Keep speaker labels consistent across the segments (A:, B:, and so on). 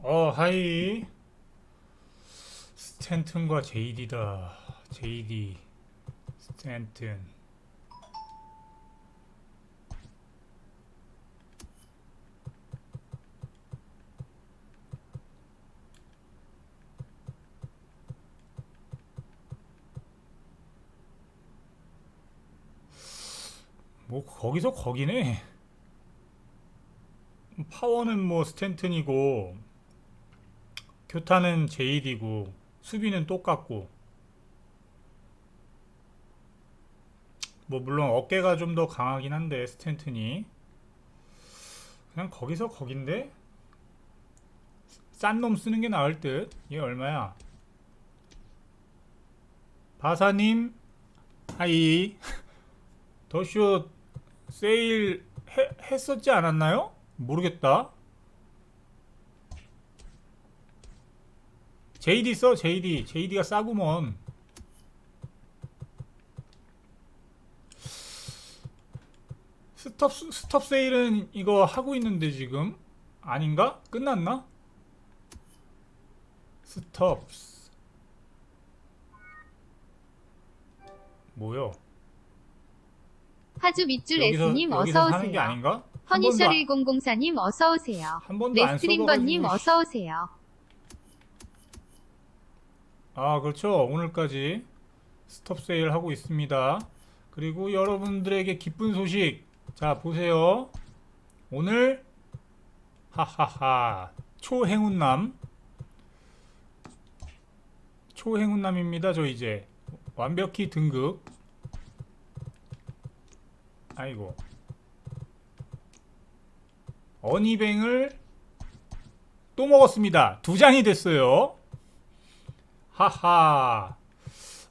A: 하이. 스탠튼과 JD다. JD, 스탠튼. 뭐, 거기서 거기네. 파워는 뭐 스탠튼이고, 교타는 JD고, 수비는 똑같고, 뭐, 물론 어깨가 좀 더 강하긴 한데, 스탠튼이. 그냥 거기서 거긴데? 싼 놈 쓰는 게 나을 듯. 얘 얼마야? 바사님, 하이. 더쇼 세일 했었지 않았나요? 모르겠다. JD 써, JD. JD가 싸구먼. 스톱 세일은 이거 하고 있는데 지금? 아닌가? 끝났나? 스톱. 뭐요?
B: 파주 밑줄
A: 여기서,
B: S님
A: 여기서 사는 게
B: 어서오세요.
A: 아닌가?
B: 허니셜 1004님 어서오세요.
A: 한 번도 안
B: 레스트림버님
A: 써봐가지고.
B: 어서오세요.
A: 아, 그렇죠. 오늘까지 스톱 세일 하고 있습니다. 그리고 여러분들에게 기쁜 소식. 자, 보세요. 오늘 하하하 초행운남입니다. 저 이제 완벽히 등급. 아이고, 어니뱅을 또 먹었습니다. 두 장이 됐어요. 하하,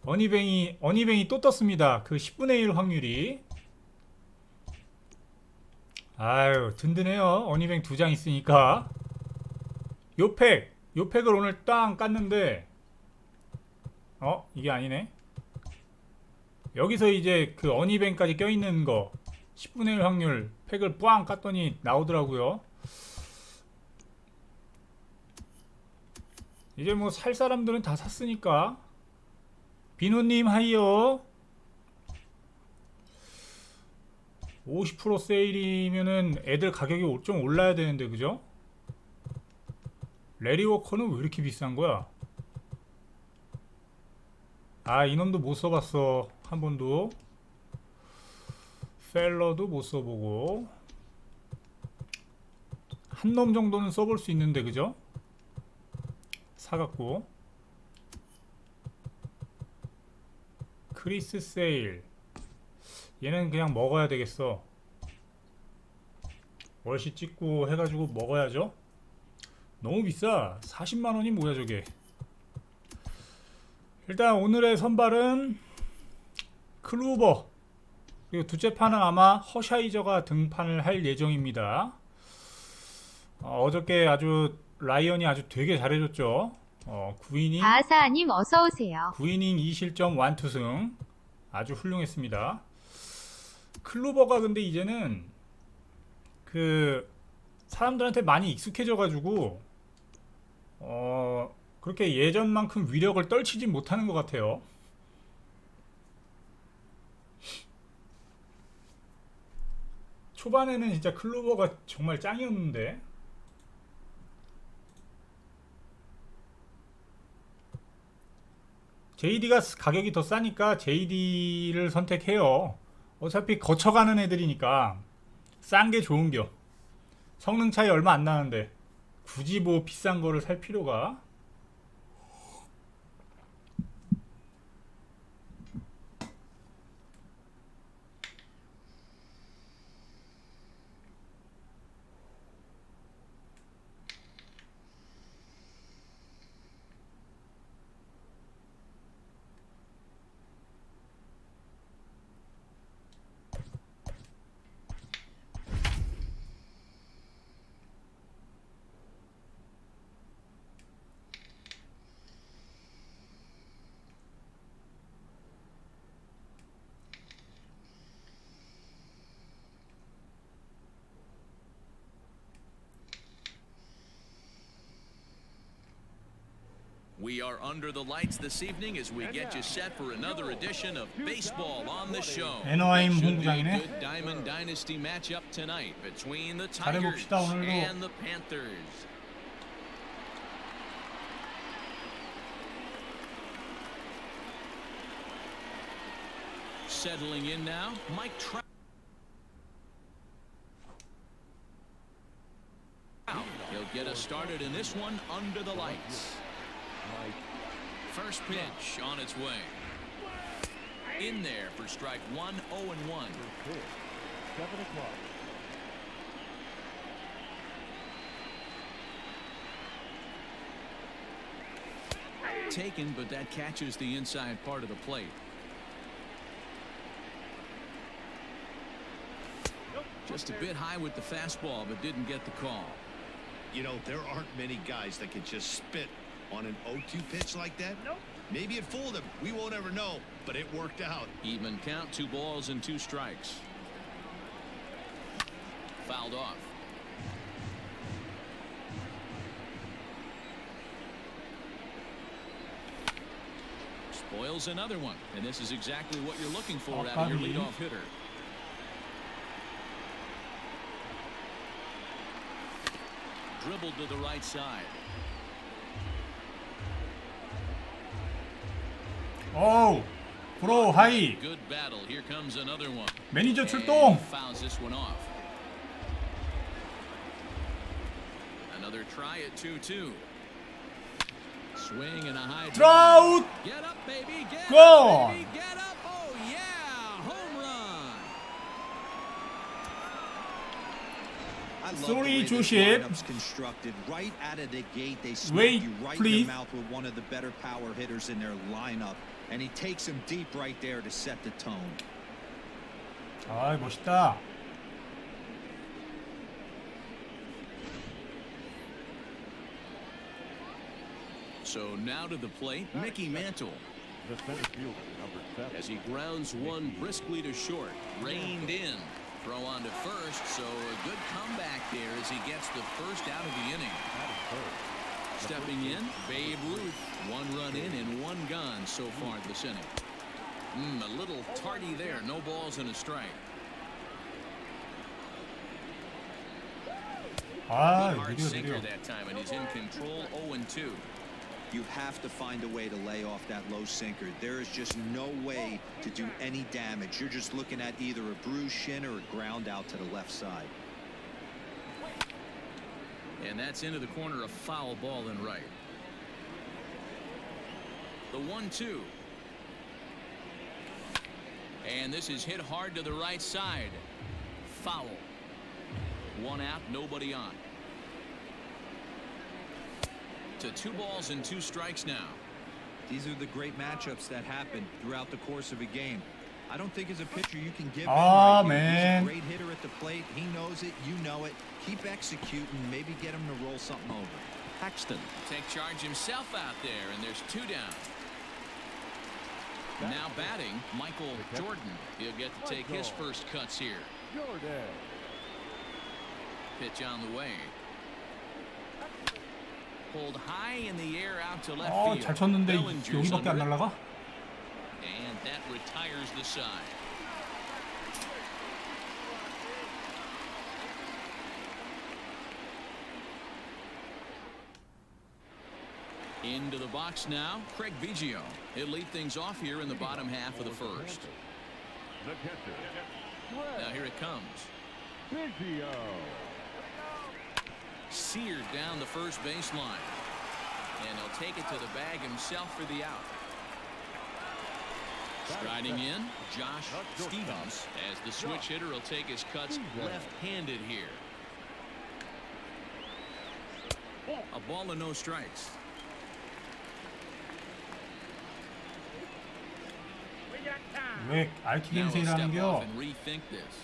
A: 어니뱅이 또 떴습니다. 그 10분의 1 확률이. 아유, 든든해요. 어니뱅 두 장 있으니까. 요팩을 오늘 땅 깠는데, 이게 아니네. 여기서 이제 그 어니뱅까지 껴있는 거 10분의 1 확률 팩을 뿌앙 깠더니 나오더라고요. 이제 뭐 살 사람들은 다 샀으니까. 비누님 하이요. 50% 세일이면은 애들 가격이 좀 올라야 되는데, 그죠? 레리워커는 왜 이렇게 비싼 거야? 아, 이놈도 못 써봤어. 한 번도. 펠러도 못 써보고. 한 놈 정도는 써볼 수 있는데, 그죠? 사갖고. 크리스 세일. 얘는 그냥 먹어야 되겠어. 월시 찍고 해가지고 먹어야죠. 너무 비싸. 40만원이 뭐야 저게. 일단 오늘의 선발은 클루버, 그리고 둘째 판은 아마 허샤이저가 등판을 할 예정입니다. 어저께 아주 라이언이 아주 되게 잘해줬죠. 9이닝
B: 아사님 어서오세요.
A: 9이닝 2실점 1투승 아주 훌륭했습니다. 클루버가 근데 이제는 그 사람들한테 많이 익숙해져가지고 그렇게 예전만큼 위력을 떨치지 못하는 것 같아요. 초반에는 진짜 클로버가 정말 짱이었는데. JD가 가격이 더 싸니까 JD를 선택해요. 어차피 거쳐가는 애들이니까 싼 게 좋은겨. 성능 차이 얼마 안 나는데 굳이 뭐 비싼 거를 살 필요가.
C: are under the lights this evening as we get you set for another edition of Baseball on the Show.
A: 애너하임
C: It should be a
A: 홍구장이네.
C: good Diamond Dynasty matchup tonight between the
A: 잘해봅시다,
C: Tigers
A: 오늘도.
C: and the Panthers. Settling in now, Mike Trout. He'll get us started in this one under the lights. First pitch on its way. In there for strike one, 0-1.
D: 7 o'clock.
C: Taken, but that catches the inside part of the plate. Just a bit high with the fastball, but didn't get the call.
E: You know, there aren't many guys that can just spit on an 0-2 pitch like that. Maybe it fooled him. We won't ever know, but it worked out.
C: Even count, 2 balls and 2 strikes. Fouled off. Spoils another one, and this is exactly what you're looking for out of your
A: 까비.
C: leadoff hitter. Dribbled to the right side.
A: 어우, 브로 하이.
C: Good battle. Here comes another one.
A: 매니저 출동.
C: And fouls this one off. Another try at 2-2. Swing and a high
A: 드라웃.
C: drive. Get up, baby. Get
A: Go.
C: up, baby. Get up. Oh yeah, home run.
F: I love
A: Sorry,
F: the way this
A: 조심.
F: lineup's constructed. Right out of the gate, they
A: Wait,
F: smack you right
A: please.
F: in the mouth with one of the better power hitters in their lineup, and he takes him deep right there to set the tone.
A: 아, 멋있다.
C: So now to the plate, Mickey Mantle.
D: The center fielder, number 7.
C: As he grounds one briskly to short, reined in. Throw on to first, so a good comeback there as he gets the first out of the inning. Stepping in, Babe Ruth. 1 run in and 1 gone so far this inning. A little tardy there. No balls and a strike.
A: 아,
C: Hard
A: 느려
C: sinker
A: 느려.
C: that time, and he's in control. 0-2.
F: You have to find a way to lay off that low sinker. There is just no way to do any damage. You're just looking at either a bruised shin or a ground out to the left side.
C: And that's into the corner, a foul ball and right. The 1-2. And this is hit hard to the right side. Foul. 1 out, nobody on. To 2 balls and 2 strikes now.
F: These are the great matchups that happen throughout the course of a game. I don't think as a pitcher you can give in
A: Ah,
F: right here.
A: man.
F: He's a great hitter at the plate. He knows it. You know it. Keep executing. Maybe get him to roll something over.
C: Paxton take charge himself out there, and there's 2 down. Now batting, Michael Jordan. He'll get to take his first cuts here.
D: Jordan.
C: Pitch on the way. Pulled high in the air out to left
A: 어,
C: field.
A: 잘 쳤는데
C: Bellinger's
A: 여기밖에 안
C: under it,
A: 날라가?
C: and that retires the side. Into the box now, Craig Biggio. He'll lead things off here in the bottom half of the first.
D: The catcher.
C: Now here it comes.
D: Biggio.
C: Seared down the first baseline. And he'll take it to the bag himself for the out. Striding in, Josh Stevens, as the switch hitter will take his cuts left-handed here. A ball and no strikes.
A: 왜 RT
C: Now he'll
A: 겐세이를
C: step
A: 하는겨?
C: off and rethink this.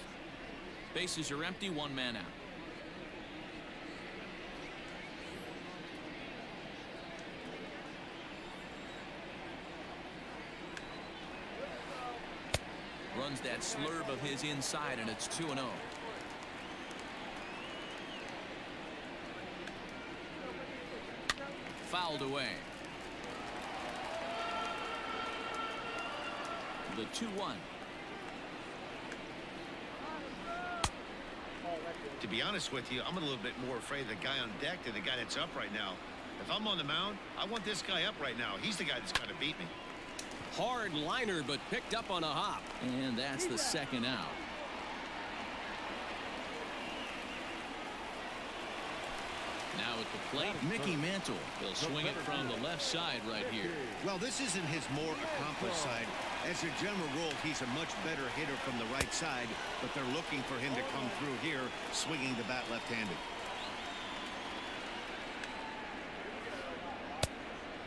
C: Bases are empty, 1 man out. Runs that slurve of his inside, and it's 2-0. Fouled away. the 2-1.
E: To be honest with you, I'm a little bit more afraid of the guy on deck than the guy that's up right now. If I'm on the mound, I want this guy up right now. He's the guy that's going to beat me.
G: Hard liner, but picked up on a hop.
C: And that's the second out. Now at the plate, Mickey Mantle. He'll swing it from the left side right here.
E: Well, this isn't his more accomplished side. As a general rule, he's a much better hitter from the right side, but they're looking for him to come through here, swinging the bat left-handed.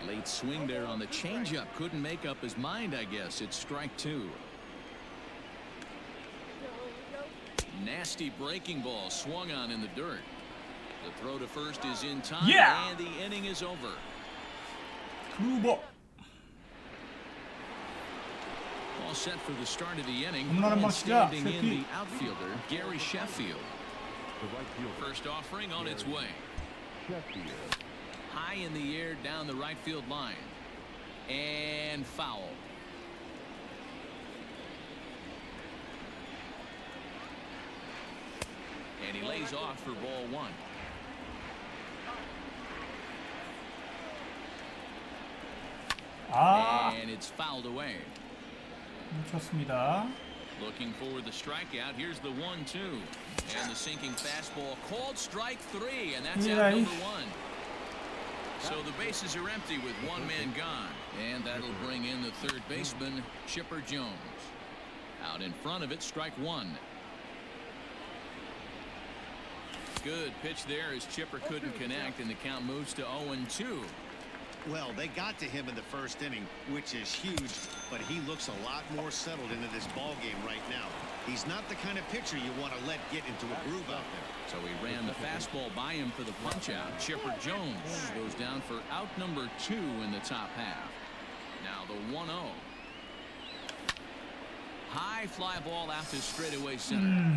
C: Late swing there on the changeup. Couldn't make up his mind, I guess. It's strike 2. Nasty breaking ball swung on in the dirt. The throw to first is in time,
A: Yeah.
C: and the inning is over.
A: 그거
C: All set for the start of the inning.
A: 홈런 한
C: And
A: 방 치자,
C: standing in
A: 세피.
C: the outfielder, Gary Sheffield.
D: The right fielder.
C: First offering on its way.
D: Sheffield.
C: High in the air down the right field line. And foul. And he lays off for ball 1.
A: 아,
C: And it's fouled away.
A: 놓쳤습니다.
C: Looking for the strikeout. Here's the 1-2. And the sinking fastball called strike 3. And that's out number 1. So the bases are empty with one man gone. And that'll bring in the third baseman, Chipper Jones. Out in front of it, strike 1. Good pitch there as Chipper couldn't connect, and the count moves to 0-2.
E: Well, they got to him in the first inning, which is huge, but he looks a lot more settled into this ball game right now. He's not the kind of pitcher you want to let get into a groove out there.
C: So he ran the fastball by him for the punch-out. Chipper Jones goes down for out number 2 in the top half. Now the 1-0. High fly ball out to straightaway center.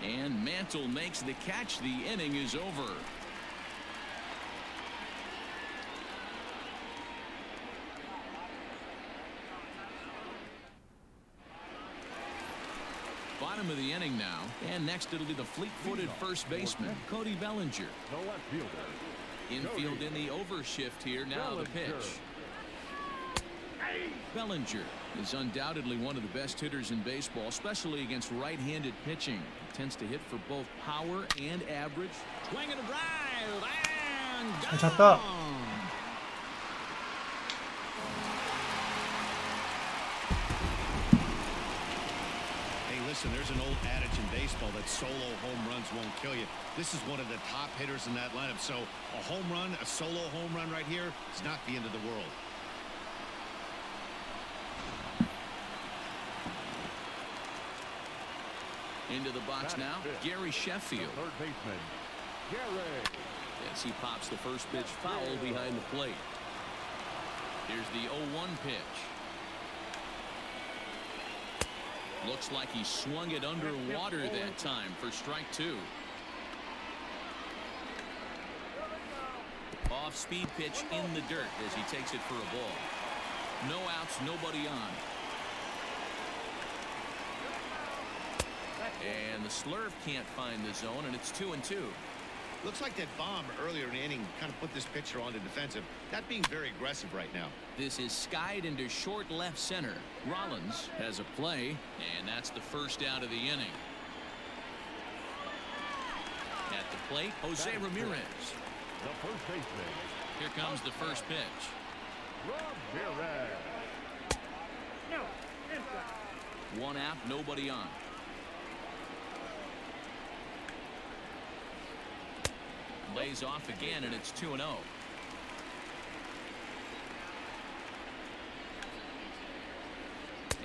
C: And Mantle makes the catch. The inning is over. Bottom of the inning now, and next it'll be the fleet-footed first baseman, Cody Bellinger.
D: The left fielder.
C: Infield in the overshift here. Now the pitch. Bellinger is undoubtedly one of the best hitters in baseball, especially against right-handed pitching. He tends to hit for both power and average. Swing and a drive, and
A: 잘 찼다.
E: Hey, listen, there's an old adage in baseball that solo home runs won't kill you. This is one of the top hitters in that lineup. So a home run, a solo home run right here is not the end of the world.
C: Into the box now, Gary Sheffield.
D: Third baseman. Gary.
C: As he pops the first pitch foul behind the plate. Here's the 0-1 pitch. Looks like he swung it underwater that time for strike 2. Off-speed pitch in the dirt as he takes it for a ball. No outs, nobody on. And the slurve can't find the zone, and it's 2-2.
E: Looks like that bomb earlier in the inning kind of put this pitcher on the defensive. Not being very aggressive right now.
C: This is skied into short left center. Rollins has a play, and that's the first out of the inning. At the plate, Jose Ramirez.
D: The first baseman.
C: Here comes the first pitch.
D: Ramirez.
C: One out, nobody on. Lays off again, and it's 2-0.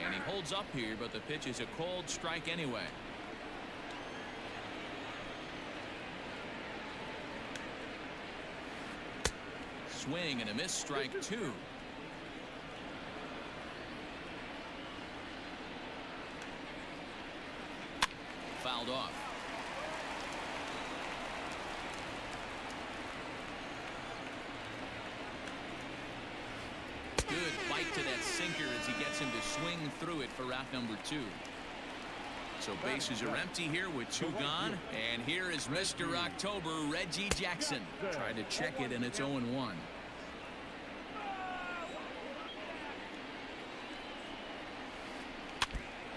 C: And he holds up here, but the pitch is a cold strike anyway. Swing and a miss, strike 2. Fouled off. Good bite right to that sinker as he gets him to swing through it for out number 2. So bases are empty here with 2 gone. And here is Mr. October, Reggie Jackson. Tried to check it, and it's 0-1.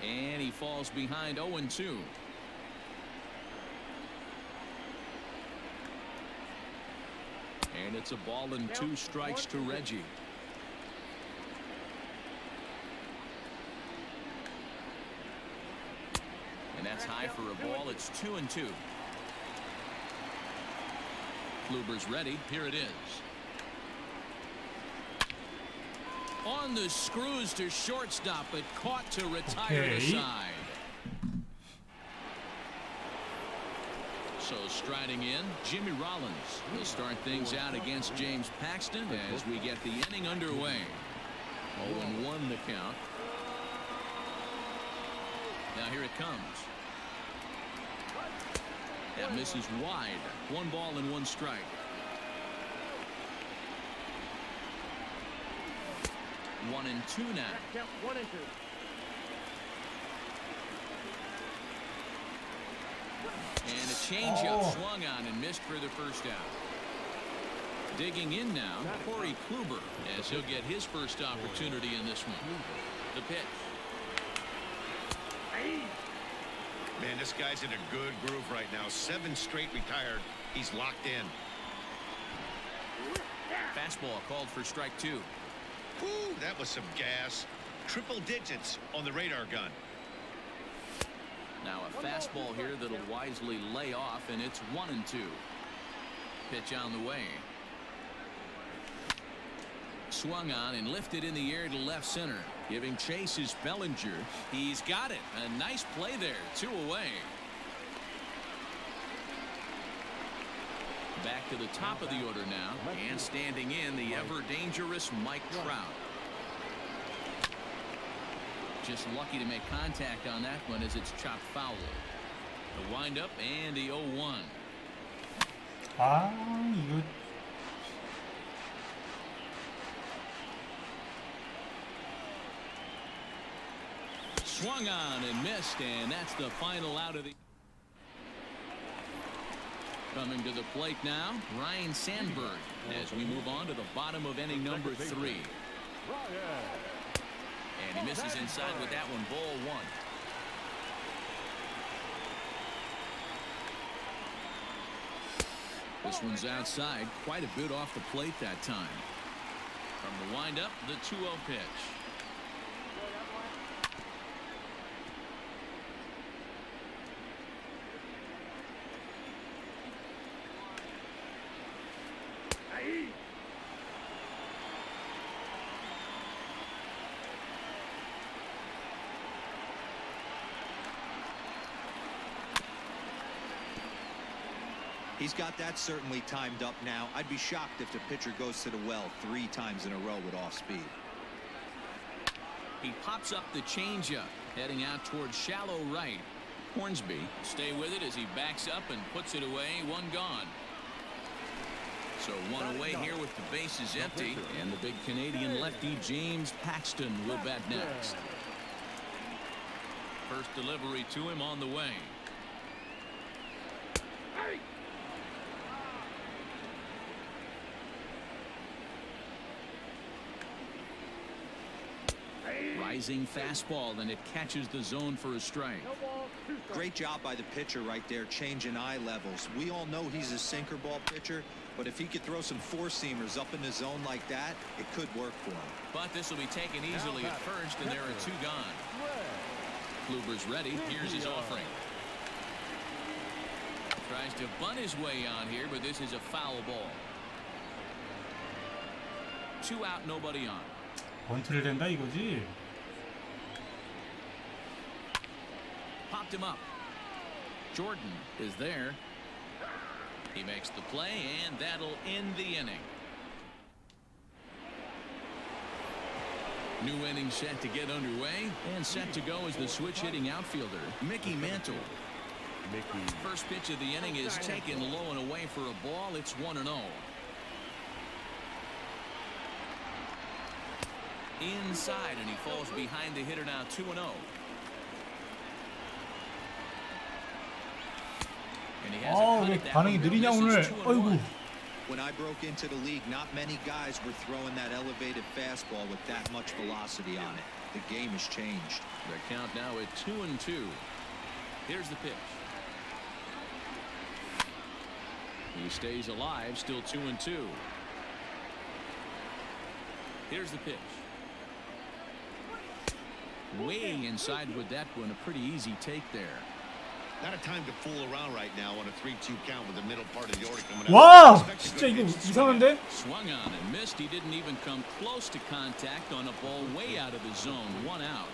C: And he falls behind 0-2. And it's a ball and 2 strikes to Reggie. And that's high for a ball. It's 2-2. Kluber's ready. Here it is. On the screws to shortstop, but caught to retire the side. So striding in, Jimmy Rollins will start things out against James Paxton as we get the inning underway. 0-1 the count. Now here it comes. That misses wide. 1 ball and 1 strike. One and 2 now. And a changeup swung on and missed for the first out. Digging in now, Corey Kluber, as he'll get his first opportunity in this one. The pitch.
E: Man, this guy's in a good groove right now. 7 straight retired. He's locked in.
C: Fastball called for strike 2.
E: Woo, that was some gas. Triple digits on the radar gun.
C: Now a fastball here that'll wisely lay off, and it's 1-2. Pitch on the way. Swung on and lifted in the air to left center. Giving chase is Bellinger. He's got it. A nice play there. 2 away. Back to the top of the order now. And standing in, the ever-dangerous Mike Trout. Just lucky to make contact on that one as it's chopped foul. The windup and the 0-1.
A: 아, 이거
C: Swung on and missed, and that's the final out of the. Coming to the plate now, Ryan Sandberg, as we move on to the bottom of inning number 3. And he misses inside with that one. Ball 1. This one's outside, quite a bit off the plate that time. From the windup, the 2-0 pitch.
F: He's got that certainly timed up now. I'd be shocked if the pitcher goes to the well 3 times in a row with off speed.
C: He pops up the changeup, heading out towards shallow right. Hornsby stay with it as he backs up and puts it away. 1 gone. So 1 away here with the bases empty, and the big Canadian lefty James Paxton will bat next. First delivery to him on the way. Rising fastball, and it catches the zone for a strike.
F: Great job by the pitcher right there, changing eye levels. We all know he's a sinker ball pitcher, but if he could throw some 4-seamers up in the zone like that, it could work for him.
C: But this will be taken easily at first, and there are 2 gone. Kluber's ready. Here's his offering. Tries to bunt his way on here, but this is a foul ball. 2 out, nobody on.
A: 번트를 댄다 이거지.
C: Popped him up. Jordan is there. He makes the play, and that'll end the inning. New inning set to get underway, and set to go as the switch hitting outfielder, Mickey Mantle. First pitch of the inning is taken low and away for a ball. It's 1-0. inside, and he falls behind the hitter now 2-0. And he has a cut
A: 왜
C: at that
A: 반응이
C: one.
A: 느리냐
C: This
A: 오늘.
C: is 2-1.
A: 아이고.
F: When I broke into the league, not many guys were throwing that elevated fastball with that much velocity on it. The game has changed.
C: The count now at 2-2. Here's the pitch. He stays alive, still 2-2. Here's the pitch. Way inside with that one, a pretty easy take there.
E: Not a time to fool around right now on a 3-2 count with the middle part of the order coming
A: 와,
E: out.
A: 진짜 이거 이상한데?
C: Swung on and missed. He didn't even come close to contact on a ball way out of the zone. 1 out.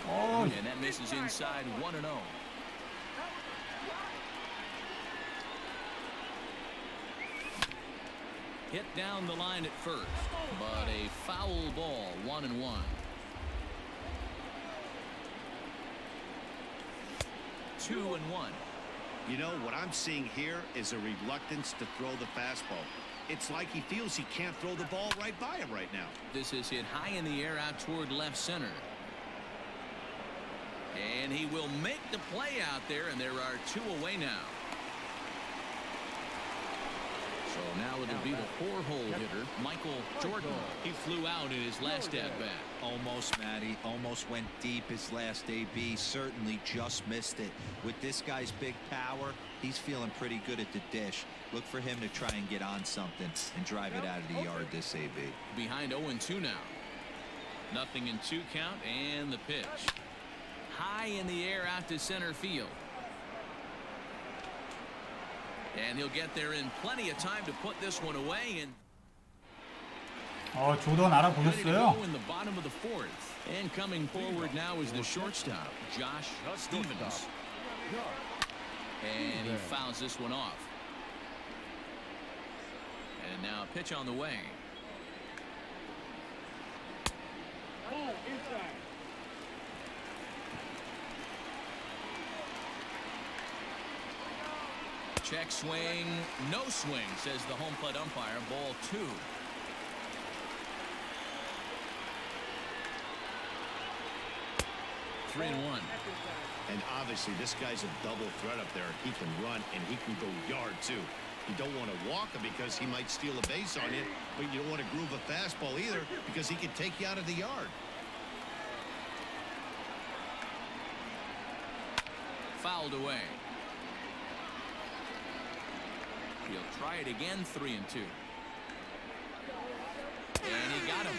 C: And that misses inside 1-0. Hit down the line at first, but a foul ball, 1-1. 2-1.
E: You know, what I'm seeing here is a reluctance to throw the fastball. It's like he feels he can't throw the ball right by him right now.
C: This is hit high in the air out toward left center. And he will make the play out there, and there are 2 away now. So now it'll be the 4-hole hitter, Michael Jordan. He flew out in his last at-bat.
F: Almost, Matty. Almost went deep his last AB. Certainly just missed it. With this guy's big power, he's feeling pretty good at the dish. Look for him to try and get on something and drive it out of the yard this AB.
C: Behind 0-2 now. Nothing in 2 count, and the pitch. High in the air out to center field. And he'll get there in plenty of time to put this one away. And
A: 조던
C: ready to
A: 알아보셨어요?
C: go in the bottom of the 4th. And coming forward now is the shortstop, Josh Stevens. And he fouls this one off. And now a pitch on the way. Check swing, no swing, says the home plate umpire. Ball 2. Three and 1.
E: And obviously, this guy's a double threat up there. He can run, and he can go yard, too. You don't want to walk him because he might steal a base on you, but you don't want to groove a fastball either because he can take you out of the yard.
C: Fouled away. He'll try it again, 3 and 2. And he got him.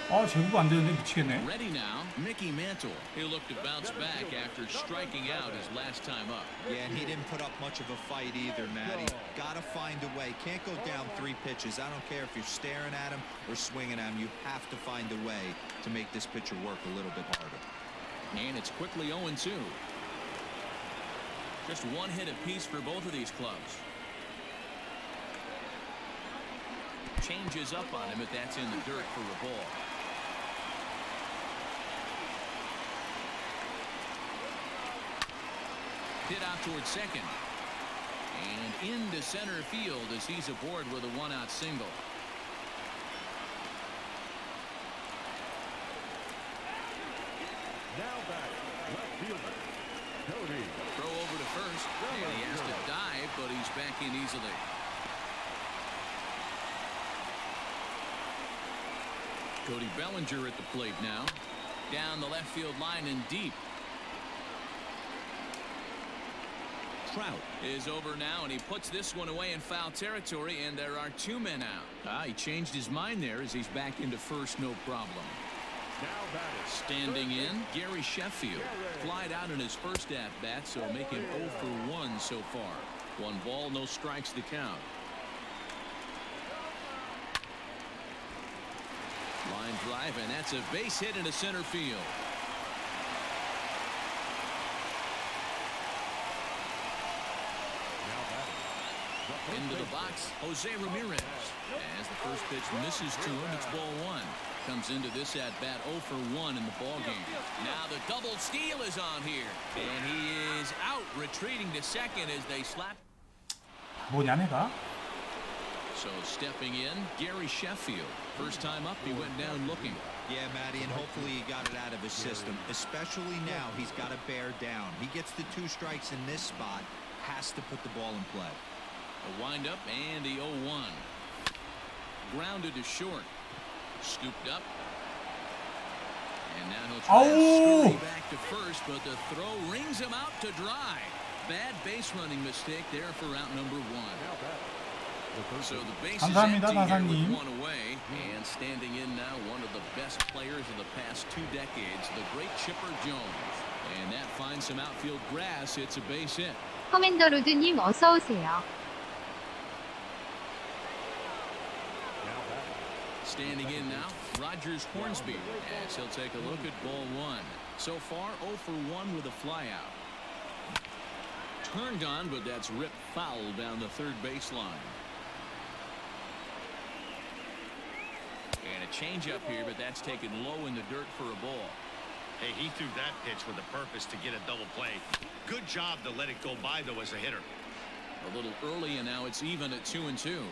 A: 제구가 안 되는데 미치겠네.
C: Ready now, Mickey Mantle. He'll look to bounce back after striking out his last time up.
F: Yeah, and he didn't put up much of a fight either, Matty. Gotta find a way. Can't go down 3 pitches. I don't care if you're staring at him or swinging at him. You have to find a way to make this pitcher work a little bit harder.
C: And it's quickly 0-2. Just 1 hit apiece for both of these clubs. Changes up on him, but that's in the dirt for a ball. Hit out towards second. And into center field as he's aboard with a 1-out single.
D: Now batting, left fielder, Cody.
C: Throw over to first. And he has to dive, but he's back in easily. Cody Bellinger at the plate now. Down the left field line and deep. Trout is over now, and he puts this one away in foul territory, and there are 2 men out. He changed his mind there as he's back into first, no problem.
D: Now batting,
C: Standing in, Gary Sheffield. Flied out in his first at-bat, so make him 0 for 1 so far. 1 ball, no strikes the count. Line drive, and that's a base hit into center field.
D: now batting.
C: Into the box, Jose Ramirez. As the first pitch misses to him, it's ball 1. Comes into this at-bat 0 for 1 in the ball game. Now the double steal is on here. And he is out, retreating to second as they slap.
A: 뭐냐 내가?
C: So stepping in, Gary Sheffield. First time up, he went down looking.
F: Yeah, Matty, and hopefully he got it out of his system. Especially now, he's got to bear down. He gets the 2 strikes in this spot, has to put the ball in play.
C: A windup and the 0-1. Grounded to short. Scooped up. And now he'll try
A: Oh!
C: to scurry back to first, but the throw rings him out to dry. Bad base running mistake there for out number 1. So the base is
A: 감사합니다,
C: empty here
A: 다사님.
C: with 1 away. And standing in now, one of the best players of the past 2 decades, the great Chipper Jones. And that finds some outfield grass. It's a base hit.
B: 커맨더 로드님 어서 오세요.
C: Standing in now, Rogers Hornsby, as he'll take a look at ball 1. So far, 0 for 1 with a flyout. Turned on, but that's ripped foul down the third baseline. And a changeup here, but that's taken low in the dirt for a ball.
E: Hey, he threw that pitch with a purpose to get a double play. Good job to let it go by, though, as a hitter.
C: A little early, and now it's even at 2-2.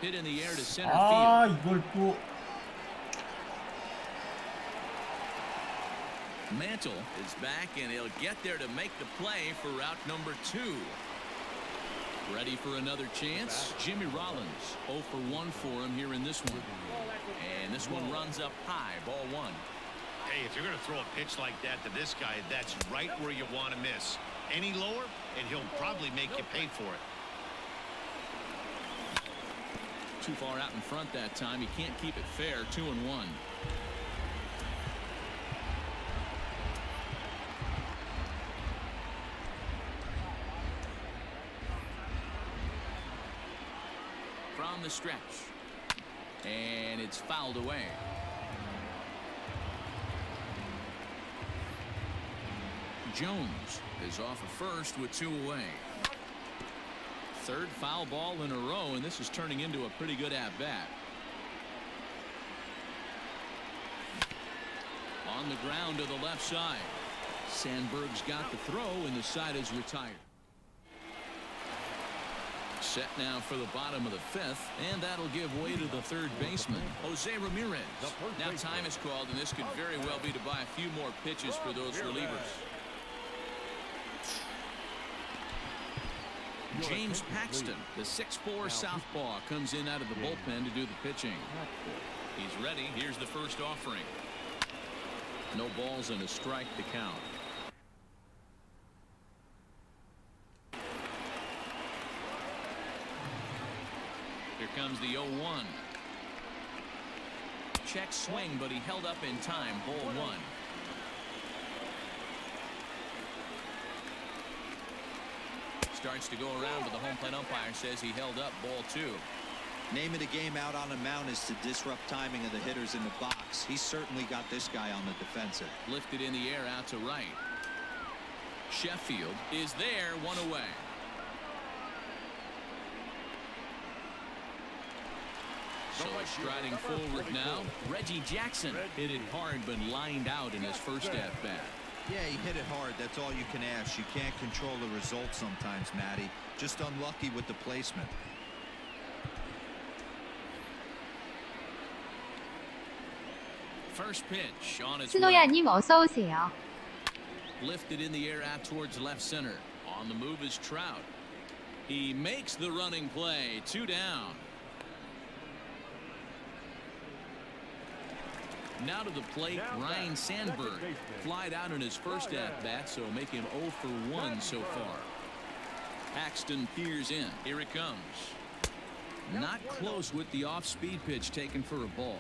C: Hit in the air to center
A: 아,
C: field.
A: 이걸 또
C: Mantle is back, and he'll get there to make the play for route number 2. Ready for another chance? Jimmy Rollins, 0 for 1 for him here in this one. And this one runs up high, ball 1.
E: Hey, if you're going to throw a pitch like that to this guy, that's right where you want to miss. Any lower, and he'll probably make you pay for it.
C: Too far out in front that time. He can't keep it fair. 2-1. From the stretch. And it's fouled away. Jones is off of first with 2 away. Third foul ball in a row, and this is turning into a pretty good at-bat. On the ground to the left side. Sandberg's got the throw, and the side is retired. Set now for the bottom of the 5th, and that'll give way to the third baseman, Jose Ramirez. Now time is called, and this could very well be to buy a few more pitches for those relievers. James Paxton, the 6'4" southpaw, comes in out of the bullpen to do the pitching. He's ready. Here's the first offering. No balls and a strike to count. Here comes the 0-1. Check swing, but he held up in time. Ball 1. Starts to go around, but the home plate umpire says he held up. Ball 2.
F: Name of the game out on the mound is to disrupt timing of the hitters in the box. He's certainly got this guy on the defensive.
C: Lifted in the air out to right. Sheffield is there, 1 away. So striding forward now, Reggie Jackson hit it hard but lined out in his first at-bat.
F: Yeah, he hit it hard. That's all you can ask. You can't control the result sometimes, Matty. Just unlucky with the placement.
C: First pitch on its way.
B: 스노야님 어서 오세요.
C: Lifted in the air out towards left center. On the move is Trout. He makes the running play. 2 down. Now to the plate, Ryan Sandberg. Flied out in his first at-bat, so make him 0 for 1 so far. Paxton peers in. Here it comes. Not close with the off-speed pitch taken for a ball.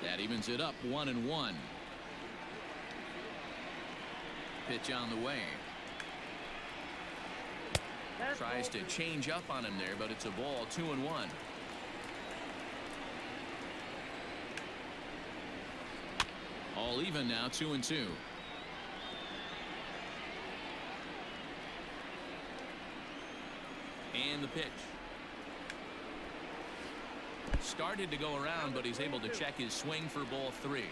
C: That evens it up, 1-1. Pitch on the way. Tries to change up on him there, but it's a ball, 2-1. All even now, 2-2. And the pitch. Started to go around, but he's able to check his swing for ball 3.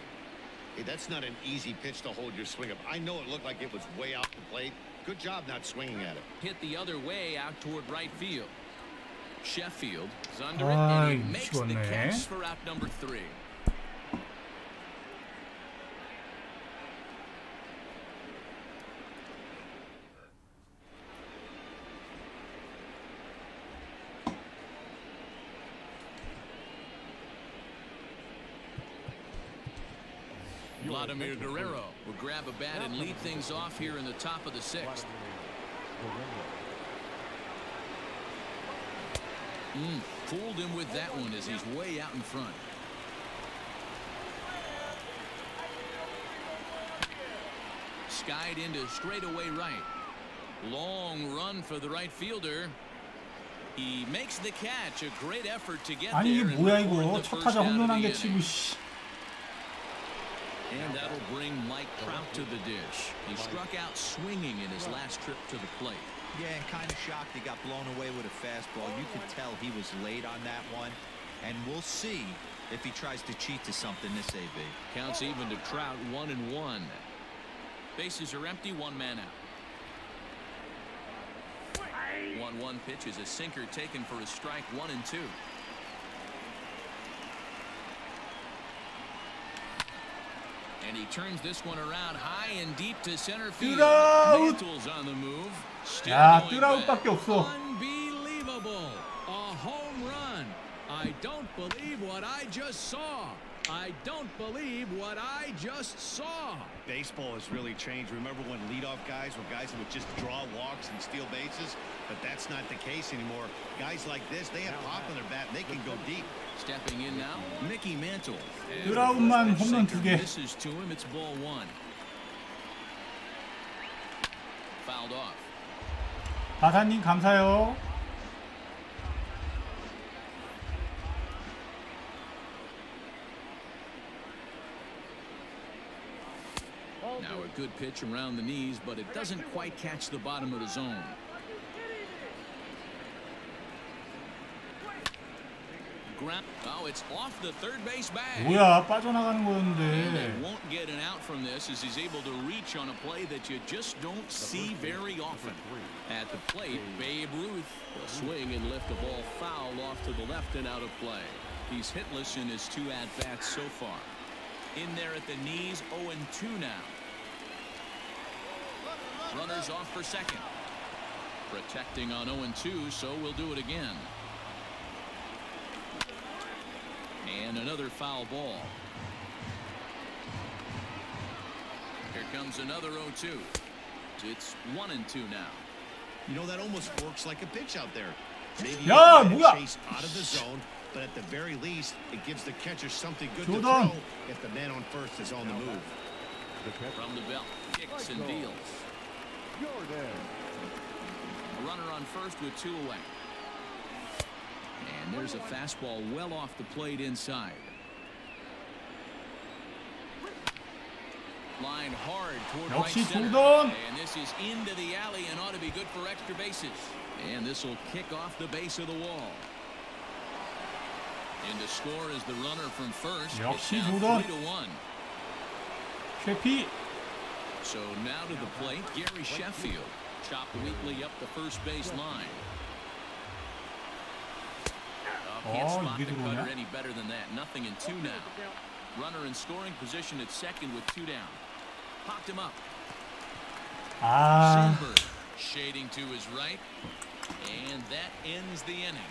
E: Hey, that's not an easy pitch to hold your swing up. I know it looked like it was way out the plate. Good job not swinging at it.
C: Hit the other way out toward right field. Sheffield is under it, and he
A: 아이,
C: makes the
A: 미치겠네.
C: catch for out number 3. Vladimir Guerrero will grab a bat and lead things off here in the top of the 6th. Fooled him with that one as he's way out in front. Skied into straightaway right. Long run for the right fielder. He makes the catch. A great effort to get
A: 아니 이게
C: there and
A: 뭐야
C: record
A: 이거.
C: the
A: 첫
C: first
A: 타자
C: out of
A: 홈런
C: the
A: 한 개
C: inning.
A: 치고 씨.
C: And that'll bring Mike Trout to the dish. He struck out swinging in his last trip to the plate.
F: Yeah, and kind of shocked he got blown away with a fastball. You could tell he was late on that one. And we'll see if he tries to cheat to something this AB.
C: Counts even to Trout, 1-1. Bases are empty, 1 man out. 1-1 pitch is a sinker taken for a strike, 1-2. And he turns this one around high and deep to center field.
A: 뚜라웃!
C: Mantle's on the move. Still
A: 야,
C: going
A: 뚜라웃밖에
C: back.
A: 없어.
G: Unbelievable. A home run. I don't believe what I just saw. I don't believe what I just saw.
E: Baseball has really changed. Remember when leadoff guys were guys that would just draw walks and steal bases? But that's not the case anymore. Guys like this, they have pop on their bat and they can go deep.
C: Stepping in now, Mickey Mantle.
A: 뚜라웃만 홈런 2개.
C: Misses to him. It's ball 1. Fouled off.
A: 바사님 감사해요.
C: Now a good pitch around the knees, but it doesn't quite catch the bottom of the zone. Oh, it's off the third base bag.
A: 뭐야 빠져나가는
C: And they
A: 거였는데.
C: won't get an out from this as he's able to reach on a play that you just don't see very often. At the plate, Babe Ruth will swing and lift the ball foul off to the left and out of play. He's hitless in his 2 at-bats so far. In there at the knees, 0-2 now. Runners off for second. Protecting on 0-2, so we'll do it again. And another foul ball. Here comes another 0-2. It's 1-2 now.
E: You know, that almost works like a pitch out there. Maybe you
A: 야,
E: can
A: 뭐야?
E: chase out of the zone, but at the very least, it gives the catcher something good to
A: 조던.
E: throw if the man on first is on the move.
C: From the belt, kicks and deals. A runner on first with 2 away. And there's a fastball well off the plate inside. Line hard toward right
A: 역시
C: center.
A: 조던.
C: And this is into the alley and ought to be good for extra bases. And this will kick off the base of the wall. In to score is the runner from first.
A: 역시
C: It's now
A: 조던.
C: 3-1.
A: 쇠피.
C: So now to the plate, Gary Sheffield. Chopped weakly up the first base line. Can't spot
A: 이게
C: the cutter
A: 들어오냐?
C: any better than that. 0-2 now. Runner in scoring position at second with 2 down. Popped him up.
A: 아,
C: Sandberg shading to his right. And that ends the inning.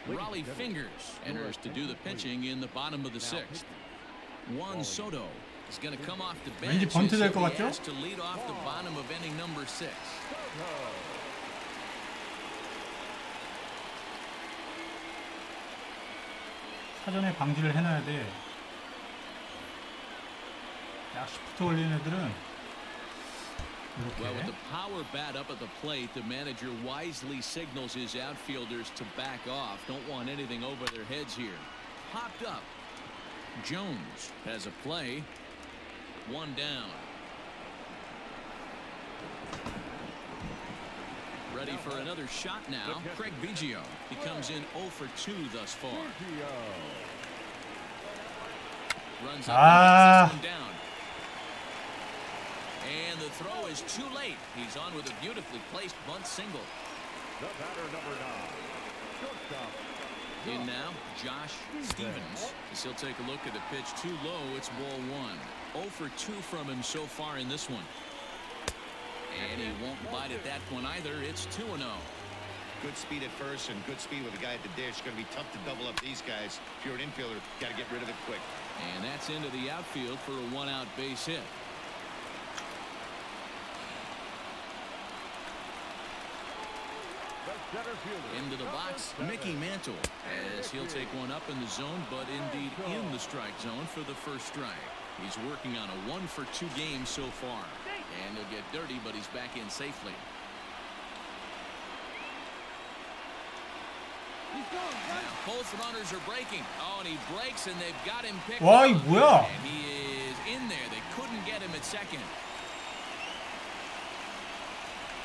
C: Raleigh Fingers enters to do the pitching in the bottom of the 6th. Juan Soto is going to come off the bench.
A: 왠지 번트 될 것
C: as he
A: 같죠?
C: has to lead off the bottom of inning number 6.
A: 사전에 방지를 해놔야 돼. 약 시프트 올리는 애들은
C: Well, with
A: 이렇게.
C: the power bat up at the plate, the manager wisely signals his outfielders to back off. Don't want anything over their heads here. Popped up. Jones has a play. 1 down. Ready for another shot now. Craig Biggio. He comes in 0 for 2 thus far. Runs up and gets this one down. And the throw is too late. He's on with a beautifully placed bunt single.
D: The batter, number 9. Shortstop.
C: In now, Josh Stevens. As he'll take a look at the pitch too low. It's ball 1. 0 for 2 from him so far in this one. And he won't bite at that one either. It's 2-0.
E: Good speed at first and good speed with the guy at the dish. Going to be tough to double up these guys. If you're an infielder, got to get rid of it quick.
C: And that's into the outfield for a 1-out base hit. Into the box, Mickey Mantle, as he'll take one up in the zone, but indeed in the strike zone for the first strike. He's working on a 1 for 2 game so far. And he'll get dirty, but he's back in safely. Now, both runners are breaking. Oh, and he breaks, and they've got him picked
A: 와,
C: up.
A: 이 뭐야?
C: And he is in there. They couldn't get him at second.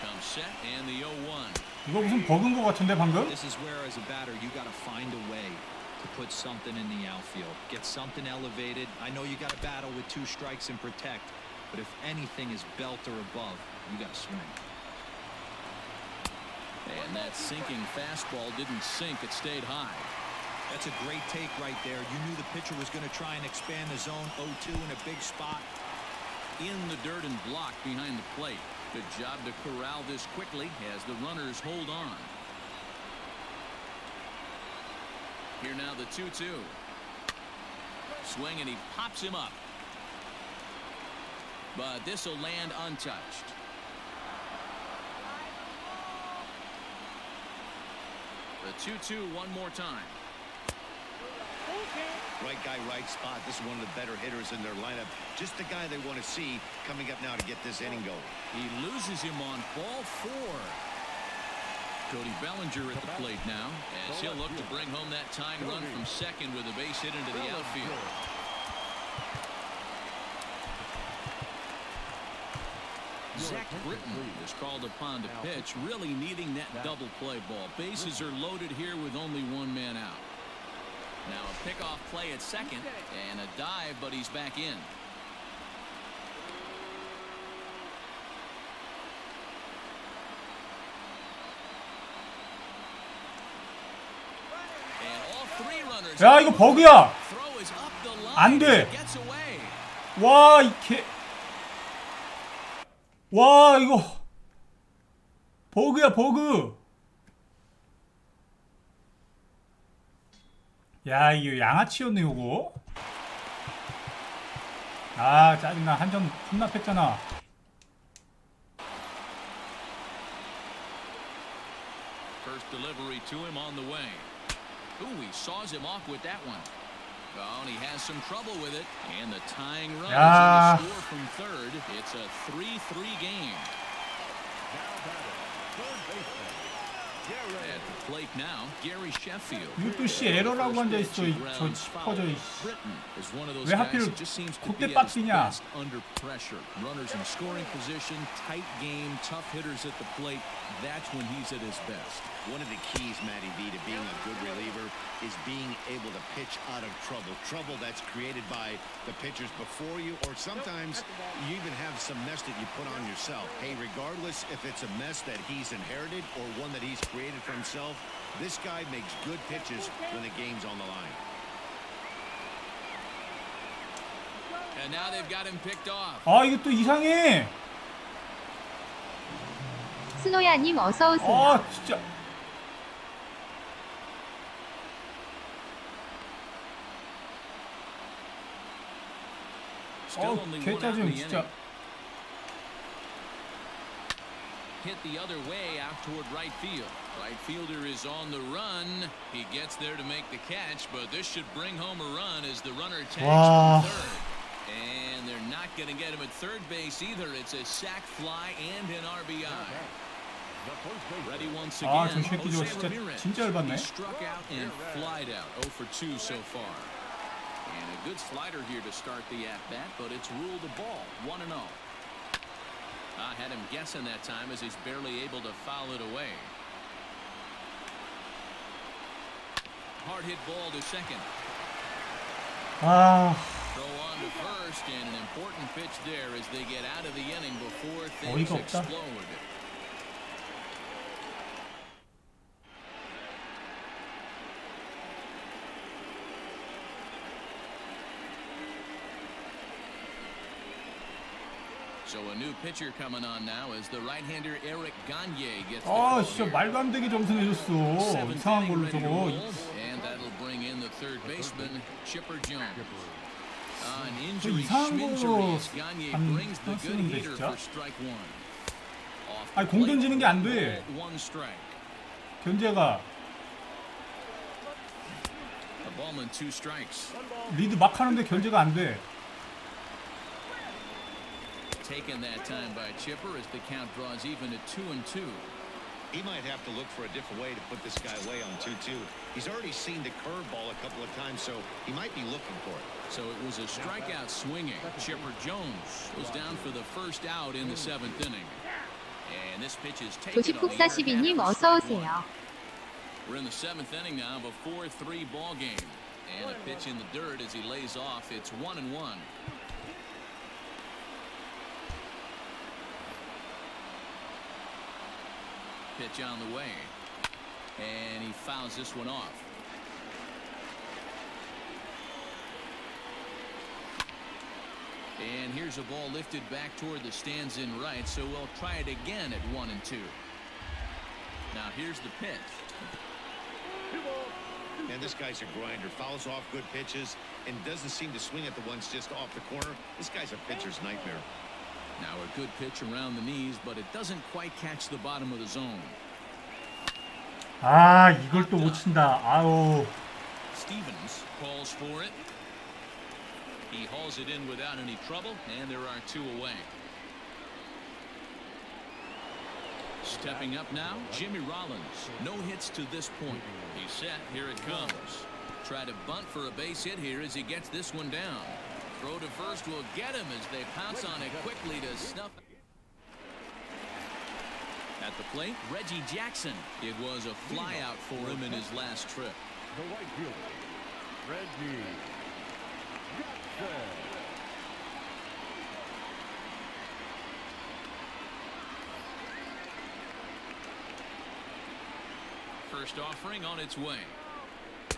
C: Comes set, and the 0-1.
A: 이거 무슨 버그인 것 같은데 방금?
F: This is where, as a batter, you got to find a way to put something in the outfield. Get something elevated. I know you got to battle with 2 strikes and protect, but if anything is belt or above, you got to swing.
C: And that sinking fastball didn't sink. It stayed high.
F: That's a great take right there. You knew the pitcher was going to try and expand the zone. 0-2 in a big spot.
C: In the dirt and blocked behind the plate. Good job to corral this quickly as the runners hold on. Here now the 2-2. Swing, and he pops him up. But this will land untouched. The 2-2 one more time.
E: Right guy, right spot. This is one of the better hitters in their lineup. Just the guy they want to see coming up now to get this inning going.
C: He loses him on ball 4. Cody Bellinger at the plate now, as he'll look to bring home that tying run from second with a base hit into the outfield. Zach Britton is called upon to pitch, really needing that double play ball. Bases are loaded here with only 1 man out. Now a pickoff play at second and a dive, but he's back in. And all 3 runners.
A: 야, 이거 버그야.
C: Throw is up the line.
A: 안 돼.
C: Gets away.
A: 와, 이 개. 와, 이거 버그야, 버그. 야, 이거 양아치였네, 요거. 아, 짜증나. 한점 혼납했잖아.
C: First delivery to him on the way. Ooh, he saws him off with that one. Oh, and he has some trouble with it. And the tying run is in the score from third. It's a 3-3 game. At the plate now, Gary Sheffield.
A: 이것도 씨 에러라고 앉아있어. 저 싶어져.
C: Britain is one of those
A: 왜 하필
C: guys that just seems to be
A: 콧대
C: at his
A: 빡치냐?
C: best under pressure. Runners in scoring position, tight game, tough hitters at the plate. That's when he's at his best.
E: One of the keys, Matty V, to being a good reliever is being able to pitch out of trouble. Trouble that's created by the pitchers before you, or sometimes you even have some mess that you put on yourself. Hey, regardless if it's a mess that he's inherited or one that he's created for himself, this guy makes good pitches when the game's on the line.
C: And now they've got him picked off.
A: 아, 이거 또 이상해.
B: 스노야님 어서 오세요.
A: 아, 진짜.
C: Still only 1 out in
A: 개짜증
C: the
A: 진짜.
C: inning. Hit the other way out toward right field. Right fielder is on the run. He gets there to make the catch, but this should bring home a run as the runner tags
A: Wow.
C: from third. And they're not going to get him at third base either. It's a sac fly and an RBI. Ready once
A: 아,
C: again.
A: 저 새끼 저거
C: Jose Ramirez.
A: 진짜 열받네.
C: He struck out and flied out. 0 for 2 so far. And a good slider here to start the at-bat, but it's ruled a ball. 1-0. I had him guessing that time as he's barely able to foul it away. Hard hit ball to second.
A: 아,
C: Throw on to first, and an important pitch there as they get out of the inning before things
A: 어이가 없다.
C: explode. So a new pitcher coming on now as the right-hander Eric Gagne gets the
A: 아,
C: call
A: 진짜
C: here.
A: 말도 안 되게 점수 내줬어.
C: Seventh
A: 이상한
C: inning
A: 걸로
C: ready to
A: 저거.
C: roll, and that'll bring in the third baseman Chipper Jones. An injury,
A: 이상한
C: Schminjury,
A: 걸로
C: as Gagne
A: 안
C: brings the good
A: 쓰는데,
C: hitter
A: 진짜?
C: for strike one. Off
A: 아니,
C: the
A: 공
C: plate,
A: 던지는 게 안 돼.
C: one strike.
A: 견제가
C: A ball and two strikes.
A: 리드 막 하는데 견제가 안 돼.
C: Taken that time by Chipper as the count draws even at 2-2.
E: He might have to look for a different way to put this guy away on 2-2. He's already seen the curveball a couple of times, so he might be looking for it.
C: So it was a strikeout swinging. Chipper Jones was down for the first out in the seventh inning. And this pitch is taken on the air
B: 도시폭42님
C: half for
B: 어서
C: strike one.
B: 오세요.
C: We're in the seventh inning now of a 4-3 ball game. And a pitch in the dirt as he lays off. It's 1-1. Pitch on the way. And he fouls this one off. And here's a ball lifted back toward the stands in right, so we'll try it again at 1-2. Now here's the pitch.
E: And this guy's a grinder. Fouls off good pitches and doesn't seem to swing at the ones just off the corner. This guy's a pitcher's nightmare.
C: Now a good pitch around the knees, but it doesn't quite catch the bottom of the zone.
A: 아, 이걸 또 못 친다. 아우.
C: Stevens calls for it. He hauls it in without any trouble, and there are two away. Stepping up now, Jimmy Rollins. No hits to this point. He's set. Here it comes. Try to bunt for a base hit here as he gets this one down. Throw to first will get him as they pounce on it quickly to snuff. At the plate, Reggie Jackson. It was a flyout for him in his last trip.
D: The right fielder, Reggie Jackson.
C: First offering on its way.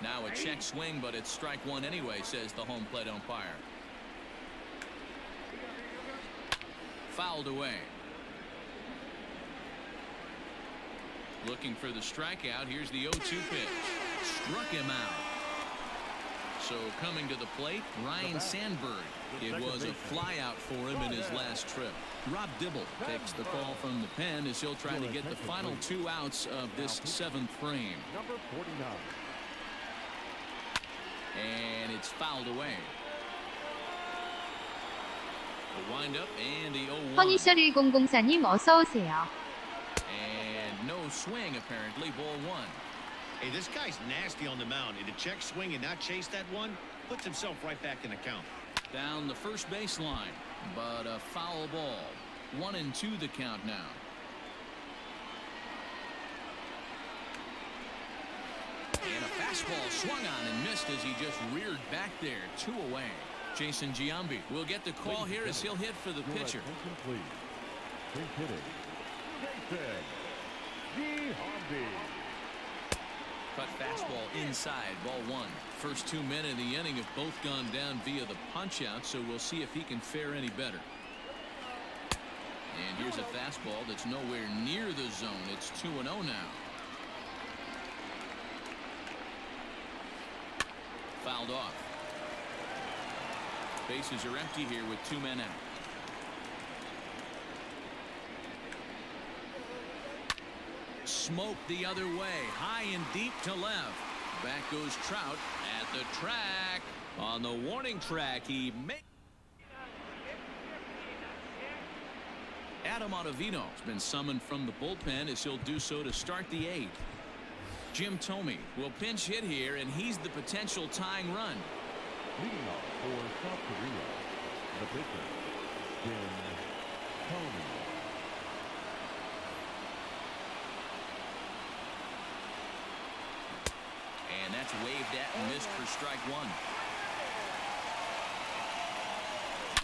C: Now a check swing, but it's strike one anyway, says the home plate umpire. Fouled away. Looking for the strikeout. Here's the 0-2 pitch. Struck him out. So coming to the plate, Ryan Sandberg. It was a flyout for him in his last trip. Rob Dibble takes the call from the pen as he'll try to get the final two outs of this seventh frame.
D: Number 49.
C: And it's fouled away. The windup and the 0-1.
B: 퍼니셔 1004님 어서 오세요.
C: And no swing apparently. Ball one.
E: Hey, this guy's nasty on the mound. And to check swing and not chase that one, puts himself right back in the count.
C: Down the first baseline, but a foul ball. 1-2 the count now. And a fastball swung on and missed as he just reared back there. Two away. Jason Giambi will get the call here as he'll hit for the pitcher.
D: Attention, please. Big hitting. Jason Giambi.
C: Cut fastball inside, ball one. First 2 men in the inning have both gone down via the punch-out, so we'll see if he can fare any better. And here's a fastball that's nowhere near the zone. It's 2-0 now. Fouled off. Bases are empty here with 2 men out. Smoke the other way, high and deep to left. Back goes Trout at the track. On the warning track, he makes. Adam Ottavino has been summoned from the bullpen as he'll do so to start the 8th. Jim Thome will pinch hit here, and he's the potential tying run.
D: Leading off for South Korea, the pitcher, Jim Thome.
C: That's waved at and missed for strike one.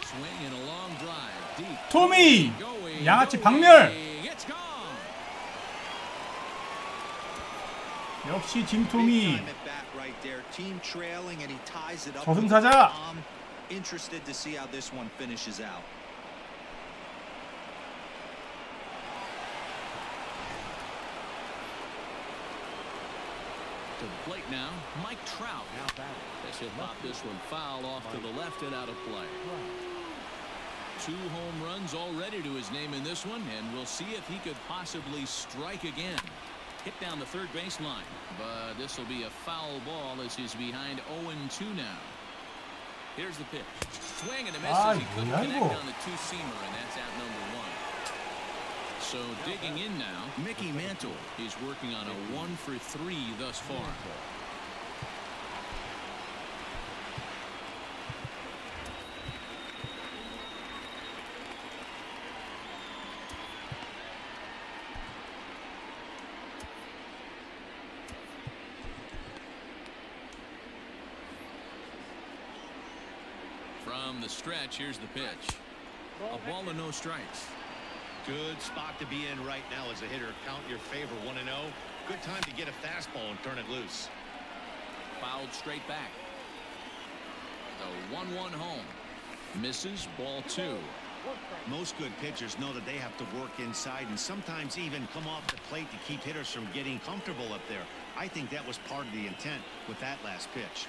C: Swing and a long drive deep.
A: 토미
G: Going,
A: 양아치
G: going.
A: 박멸.
G: It's gone.
A: 역시
F: Big
A: 짐토미.
F: time at bat right there. Team trailing and he ties it up.
A: 저승사자.
F: I'm interested to see how this one finishes out.
C: To the plate now, Mike Trout. This will pop this one foul off to the left and out of play. 2 home runs already to his name in this one, and we'll see if he could possibly strike again. Hit down the third baseline, but this will be a foul ball as he's behind 0-2 now. Here's the pitch. Swing and a miss as he couldn't
A: 뭐야,
C: connect
A: 이거.
C: on the two-seamer, and that's out number 1. So digging in now, Mickey Mantle. He's working on a 1-for-3 thus far. From the stretch, here's the pitch. A ball and no strikes.
E: Good spot to be in right now as a hitter. Count your favor 1-0. Good time to get a fastball and turn it loose.
C: Fouled straight back. The 1-1 home. Misses, ball 2.
E: Most good pitchers know that they have to work inside and sometimes even come off the plate to keep hitters from getting comfortable up there. I think that was part of the intent with that last pitch.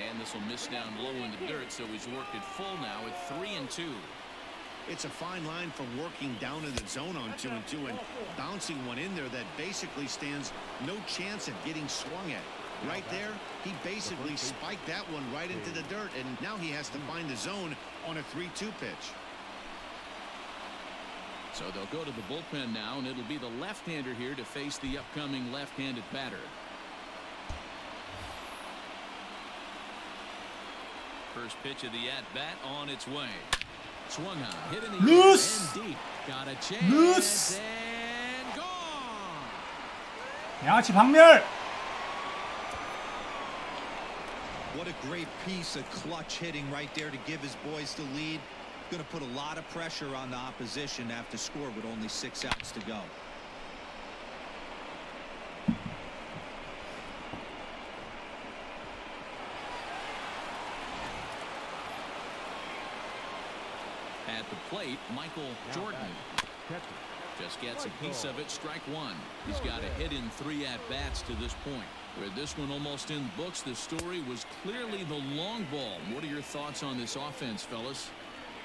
C: And this will miss down low in the dirt, so he's worked it full now at 3-2.
E: It's a fine line from working down in the zone on 2-2 and bouncing one in there that basically stands no chance of getting swung at. Right there, he basically spiked that one right into the dirt, and now he has to find the zone on a 3-2 pitch.
C: So they'll go to the bullpen now, and it'll be the left-hander here to face the upcoming left-handed batter. First pitch of the at-bat on its way. Swung on, hit in the
A: Loose.
C: air and deep. Got a chance
A: Loose.
C: and gone.
A: 양아치 박멸.
F: What a great piece of clutch hitting right there to give his boys the lead. Going to put a lot of pressure on the opposition to have to score with only 6 outs to go.
C: At the plate, Michael Jordan just gets a piece of it. Strike 1. He's got a hit in 3 at-bats to this point. With this one almost in books, the story was clearly the long ball. What are your thoughts on this offense, fellas?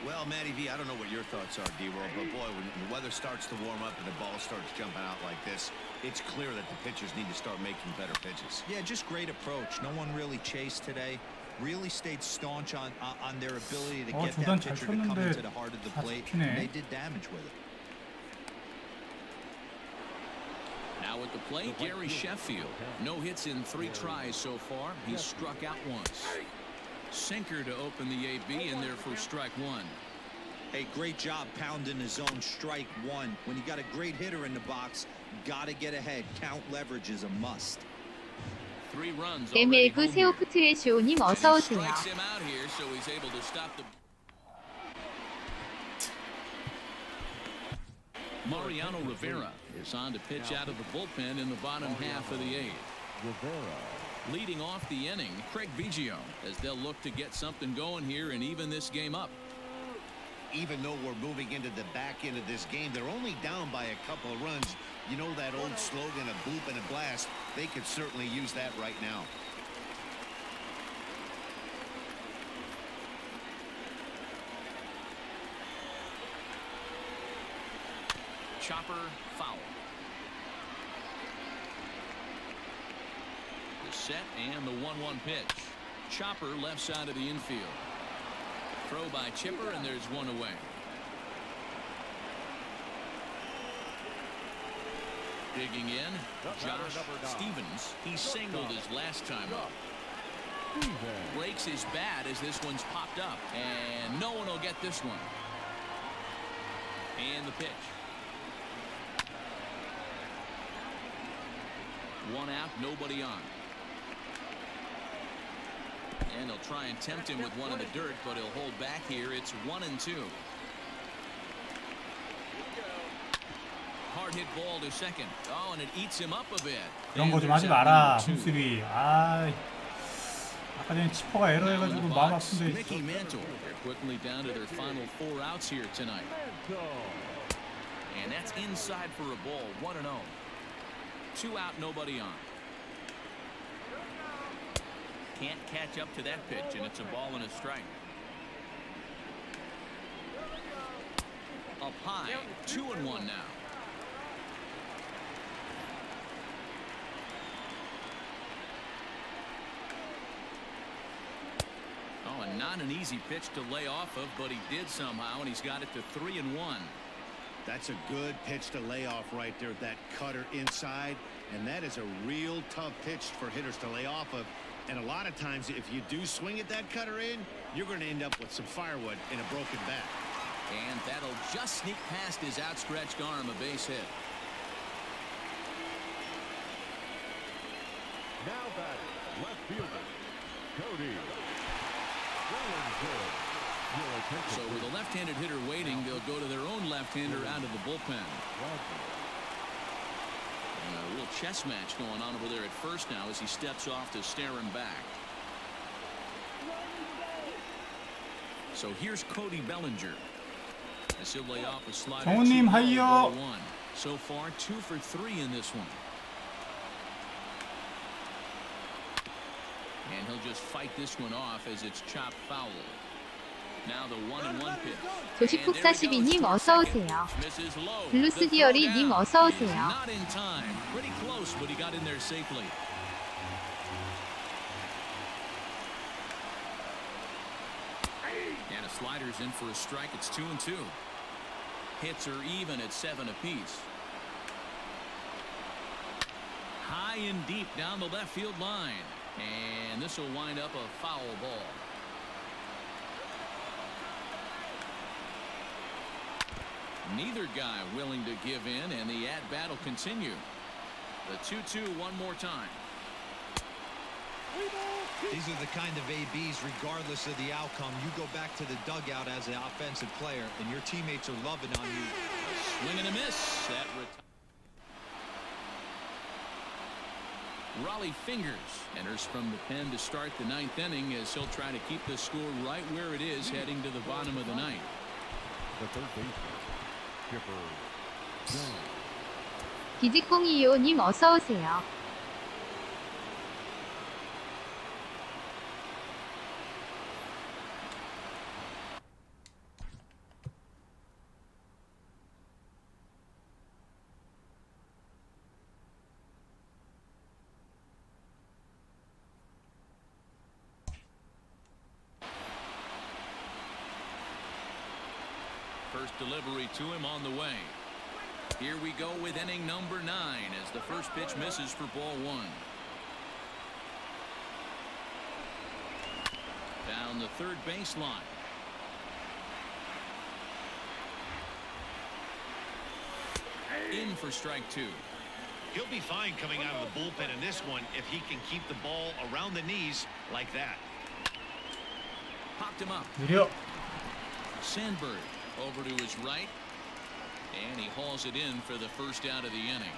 E: Well, Matty V, I don't know what your thoughts are, D-Roll, but boy, when the weather starts to warm up and the ball starts jumping out like this, it's clear that the pitchers need to start making better pitches.
F: Yeah, just great approach. No one really chased today. Really stayed staunch on their ability to get
A: 두단
F: that
A: 잘
F: pitcher to come
A: 쳤는데
F: into the heart of the
A: 다
F: plate.
A: 잡히네.
F: And they did damage with it.
C: Now at the plate, Gary Sheffield. No hits in 3 tries so far. He's struck out once. Sinker to open the AB in there for strike 1.
F: Hey, great job pounding his own strike 1. When you got a great hitter in the box, got to get ahead. Count leverage is a must.
C: 3 runs already
B: MLB
C: home here.
B: 세오프트의 쇼님 어서
C: And he
B: 오세요.
C: strikes him out here, so he's able to stop the. Mariano Rivera is on to pitch out of the bullpen in the bottom half of the 8th. Leading off the inning, Craig Biggio, as they'll look to get something going here and even this game up.
E: Even though we're moving into the back end of this game, they're only down by a couple of runs. You know that old slogan, a bloop and a blast? They could certainly use that right now.
C: Chopper foul. The set and the 1-1 pitch. Chopper left side of the infield. Throw by Chipper, and there's one away. Digging in, Josh Stevens. He singled his last time up. Breaks his bat as this one's popped up, and no one will get this one. And the pitch. One out, nobody on. And they'll try and tempt him with one in the dirt, but he'll hold back here. It's 1-2. Hard hit ball to second. Oh, and it eats him up a bit.
A: 그런 거 좀 하지 마라, 홈스리. 아, 아까 전에 치퍼가 에러해가지고 마음 아픈데.
C: Mickey Mantle. They're quickly down to their final 4 outs here tonight. And that's inside for a ball. 1-0. 2 out, nobody on. Can't catch up to that pitch, and it's a ball and a strike. Up high, 2-1 now. Oh, and not an easy pitch to lay off of, but he did somehow, and he's got it to 3-1.
E: That's a good pitch to lay off right there, that cutter inside, and that is a real tough pitch for hitters to lay off of. And a lot of times, if you do swing at that cutter in, you're going to end up with some firewood in a broken bat.
C: And that'll just sneak past his outstretched arm, a base hit.
D: Now batting, left fielder, Cody Bellinger. Your attention,
C: So with a left-handed hitter waiting, they'll go to their own left-hander out of the bullpen. And a real chess match going on over there at first now as he steps off to stare him back. So here's Cody Bellinger. As he'll lay off a slider.
A: 정우님, 하이요.
C: So far 2 for 3 in this one. And he'll just fight this one off as it's chopped foul. Now the 1-1 pitch.
B: 조식폭42님 어서오세요. 블루스디어리님 어서오세요.
C: Not in time. Pretty close, but he got in there safely. And a slider's in for a strike. It's 2-2. Hits are even at 7 apiece. High and deep down the left field line. And this will wind up a foul ball. Neither guy willing to give in, and the at-bat will continue. The 2-2 one more time.
F: These are the kind of ABs, regardless of the outcome. You go back to the dugout as an offensive player, and your teammates are loving on you.
C: Swing and a miss. Raleigh Fingers enters from the pen to start the 9th inning as he'll try to keep the score right where it is heading to the bottom of the 9th.
D: the third baseman, Chipper Jones.
B: 기지콩이요님 어서오세요.
C: First delivery to him on the way. Here we go with inning number 9 as the first pitch misses for ball 1. Down the third baseline. In for strike 2.
E: He'll be fine coming out of the bullpen in this one if he can keep the ball around the knees like that.
C: Popped him up.
A: 느려.
C: Sandberg over to his right. And he hauls it in for the first out of the inning.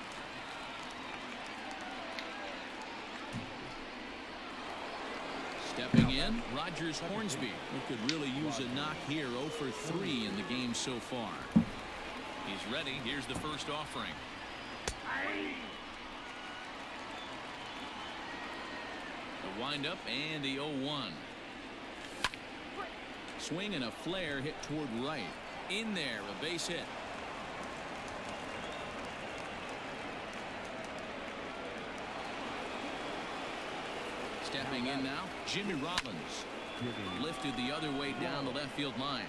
C: Stepping in, Rogers Hornsby, who could really use a knock here. 0 for 3 in the game so far. He's ready. Here's the first offering. The windup and the 0-1. Swing and a flare hit toward right. In there, a base hit. Stepping in now, Jimmy Rollins. Lifted the other way down the left field line.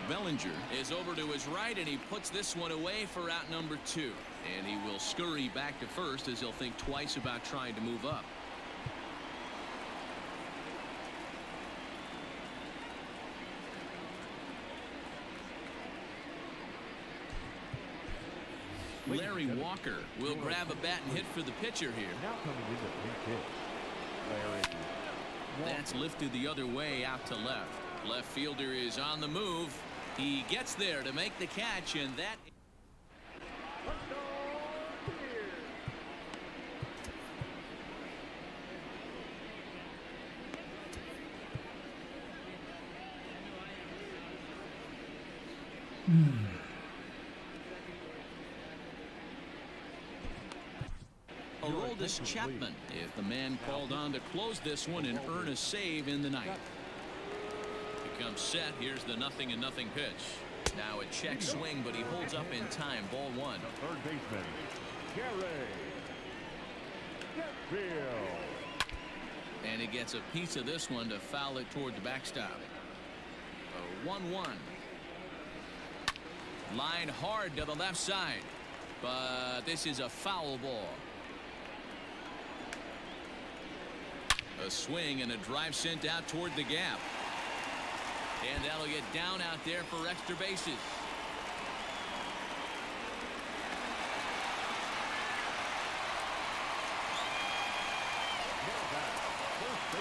C: Bellinger is over to his right, and he puts this one away for out number 2. And he will scurry back to first as he'll think twice about trying to move up. Larry Walker will grab a bat and hit for the pitcher here.
D: Now coming in the pinch hit. Larry
C: That's lifted the other way out to left. Left fielder is on the move. He gets there to make the catch, and that. Aroldis Chapman is the man called on to close this one and earn a save in the ninth. He comes set. Here's the 0-0 pitch. Now a check swing, but he holds up in time. Ball one.
D: the third baseman, Gary Sheffield.
C: And he gets a piece of this one to foul it toward the backstop. A 1-1. Line hard to the left side. But this is a foul ball. A swing and a drive sent out toward the gap. And that'll get down out there for extra bases.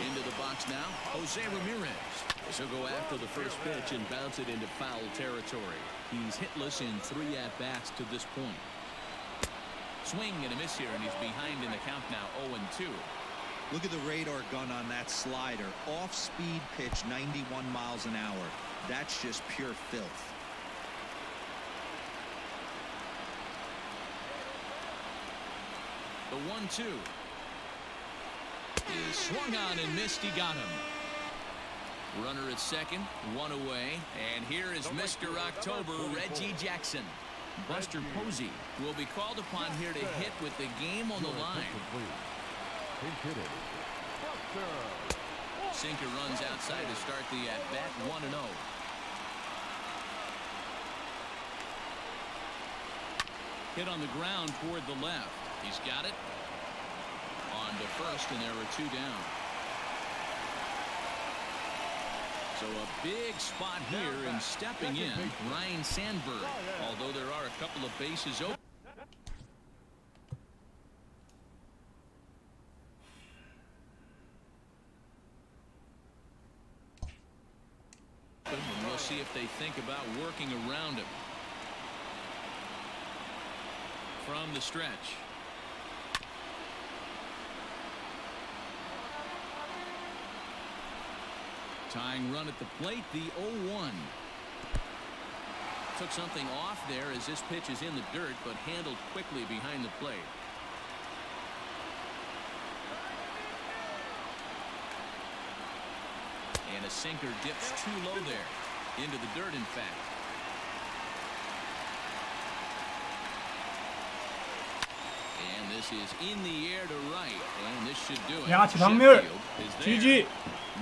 C: Into the box now, Jose Ramirez. He'll go after the first pitch and bounce it into foul territory. He's hitless in 3 at-bats to this point. Swing and a miss here, and he's behind in the count now, 0-2.
F: Look at the radar gun on that slider. Off-speed pitch, 91 miles an hour. That's just pure filth.
C: The 1-2 is swung on and missed. He got him. Runner at second, 1 away, and here is Mr. October, Reggie Jackson. Buster Posey will be called upon here to hit with the game on the line.
D: Pinch hitting, Buster.
C: Sinker runs outside to start the at-bat, 1-0. Hit on the ground toward the left. He's got it. On to first, and there are 2 down. So a big spot here, and stepping in, Ryan Sandberg. Although there are a couple of bases open. And we'll see if they think about working around him. From the stretch. Tying run at the plate, the 0-1. Took something off there as this pitch is in the dirt, but handled quickly behind the plate. And a sinker dips too low there. Into the dirt, in fact. And this is in the air to right. And this should do it.
A: 양아치 박멸.
C: Sheffield is there.
A: GG.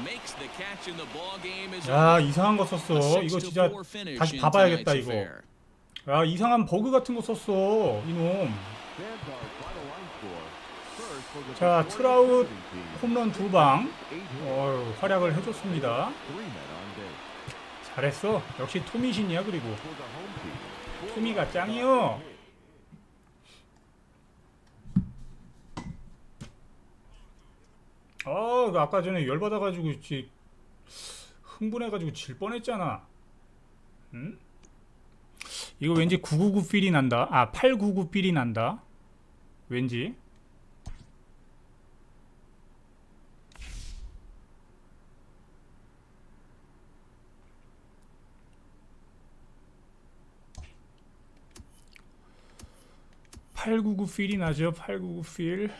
C: Makes the catch in the ball game is
A: 야,
C: over.
A: 이상한 거
C: A
A: 썼어. 이거
C: 6-4
A: 진짜
C: finish
A: 다시
C: in
A: 봐봐야겠다,
C: tonight's
A: 이거.
C: affair.
A: 야, 이상한 버그 같은 거 썼어. 이놈.
D: Stands our final line score. First for the
A: 자,
D: Detroit
A: 트라웃
D: visiting team.
A: 홈런 2방.
D: 8 hits,
A: 활약을 해줬습니다.
D: 3 men on base.
A: 잘했어. 역시 토미신이야. 그리고
D: For the home team,
A: 토미가 짱이요. 그 아까 전에 열받아가지고 흥분해가지고 질 뻔했잖아. 응? 이거 왠지 999 필이 난다. 899 필이 난다. 왠지. (899) 필이 나죠. 899 필.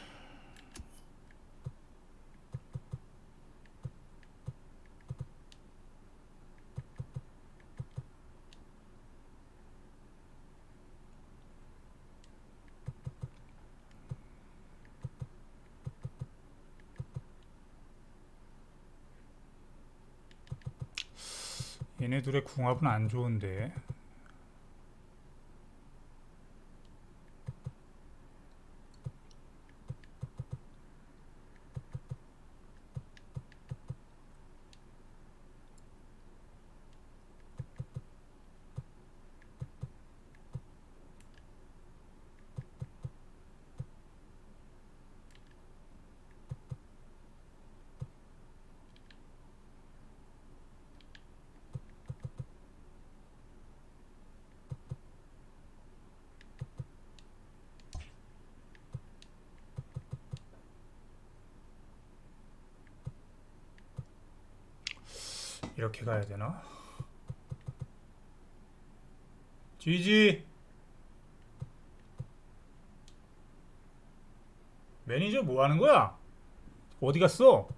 A: 얘네 둘의 궁합은 안 좋은데. 이렇게 가야 되나? GG. 매니저 뭐 하는 거야? 어디 갔어?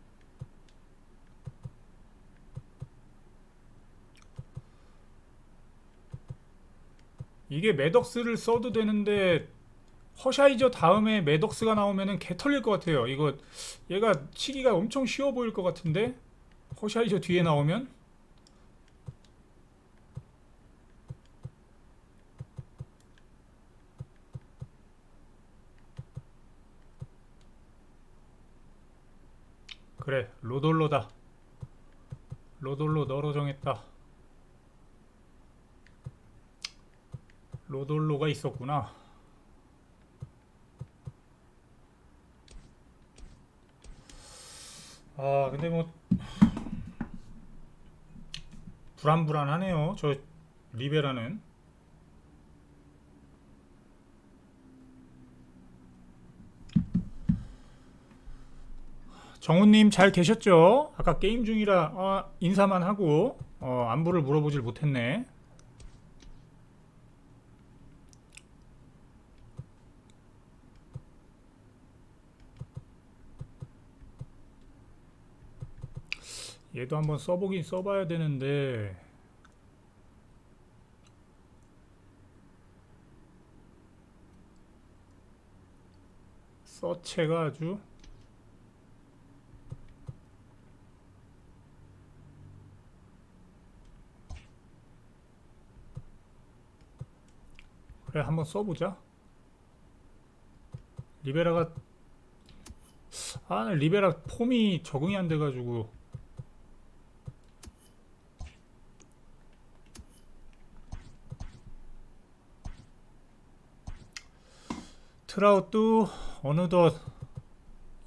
A: 이게 매덕스를 써도 되는데 허샤이저 다음에 매덕스가 나오면은 개 털릴 것 같아요. 이거 얘가 치기가 엄청 쉬워 보일 것 같은데 허샤이저 뒤에 나오면 그래 로돌로다. 로돌로 너로 정했다. 로돌로가 있었구나. 아 근데 뭐 불안불안하네요 저 리베라는. 정훈님 잘 계셨죠? 아까 게임 중이라 인사만 하고 안부를 물어보질 못했네. 얘도 한번 써보긴 써봐야 되는데 서체가 아주 그래 한번 써보자. 리베라가 리베라 폼이 적응이 안 돼가지고 트라우도 어느덧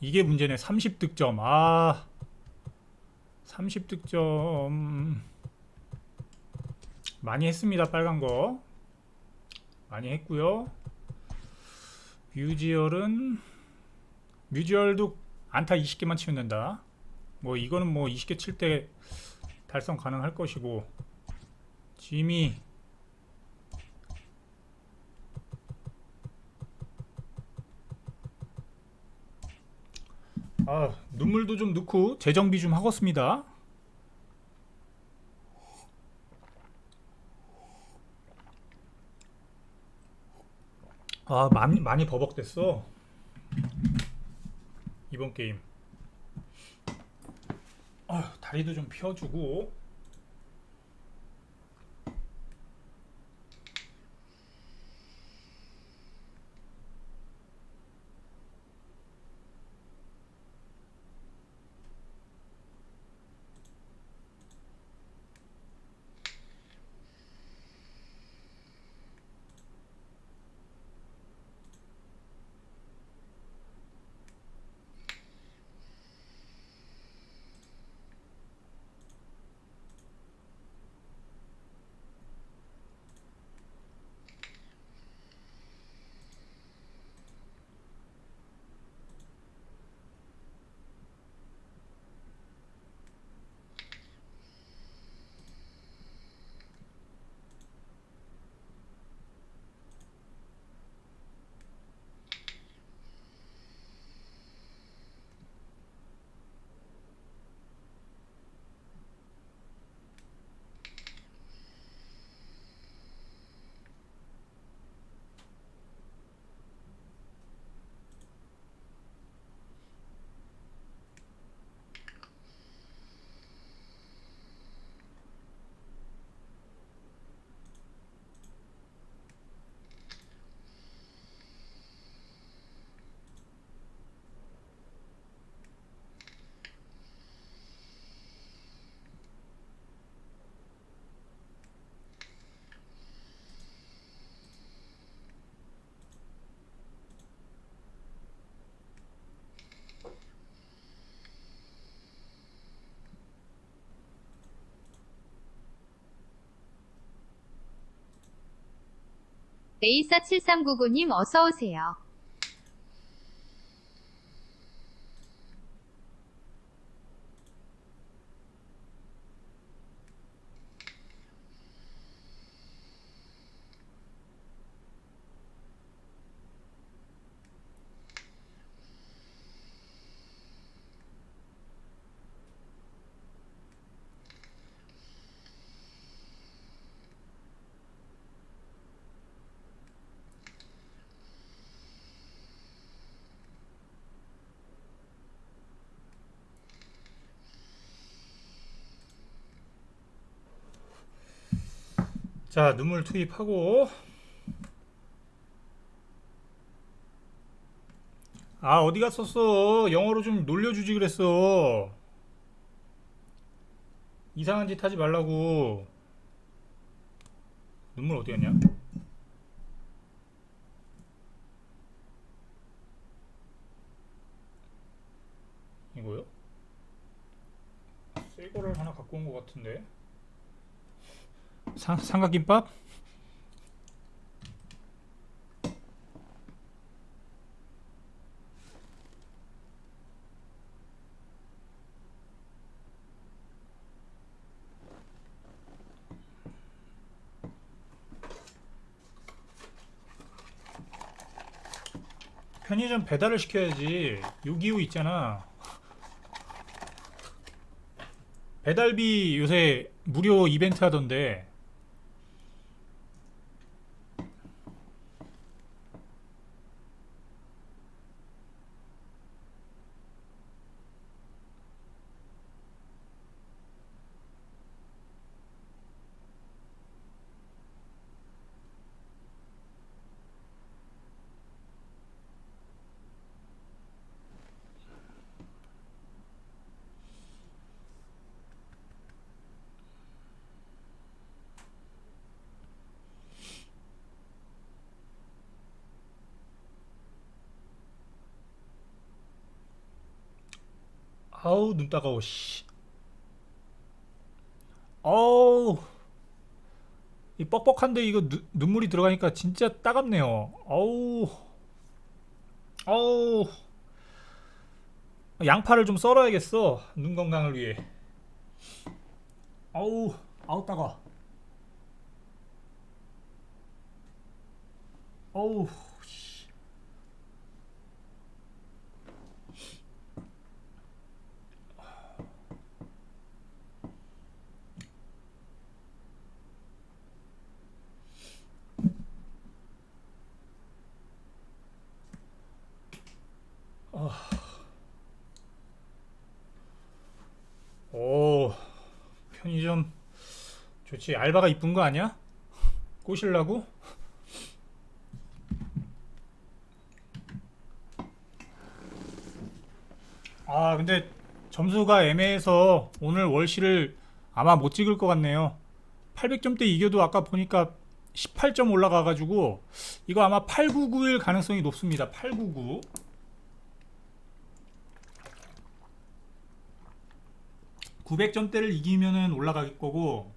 A: 이게 문제네. 30득점 30득점 많이 했습니다. 빨간거 많이 했고요. 뮤지얼도 안타 20개만 치면 된다. 뭐 이거는 뭐 20개 칠 때 달성 가능할 것이고. 지미 눈물도 좀 넣고 재정비 좀 하겠습니다. 많이 버벅댔어 이번 게임. 다리도 좀 펴주고.
B: 에이사7399님 어서오세요.
A: 자, 눈물 투입하고. 아, 어디 갔었어? 영어로 좀 놀려주지 그랬어. 이상한 짓 하지 말라고. 눈물 어디 갔냐? 이거요? 새 거를 하나 갖고 온 것 같은데. 삼각김밥? 편의점 배달을 시켜야지. 요기요 있잖아. 배달비 요새 무료 이벤트 하던데. 아우 눈 따가워 씨. 어우 이 뻑뻑한데 이거 눈물이 들어가니까 진짜 따갑네요. 어우 어우 양파를 좀 썰어야겠어. 눈 건강을 위해. 어우 아우 따가. 어우 씨. 오 편의점 좋지. 알바가 이쁜 거 아니야? 꼬실라고? 아 근데 점수가 애매해서 오늘 월시를 아마 못 찍을 것 같네요. 800점대 이겨도 아까 보니까 18점 올라가가지고 이거 아마 899일 가능성이 높습니다. 899. 900점대를 이기면은 올라갈 거고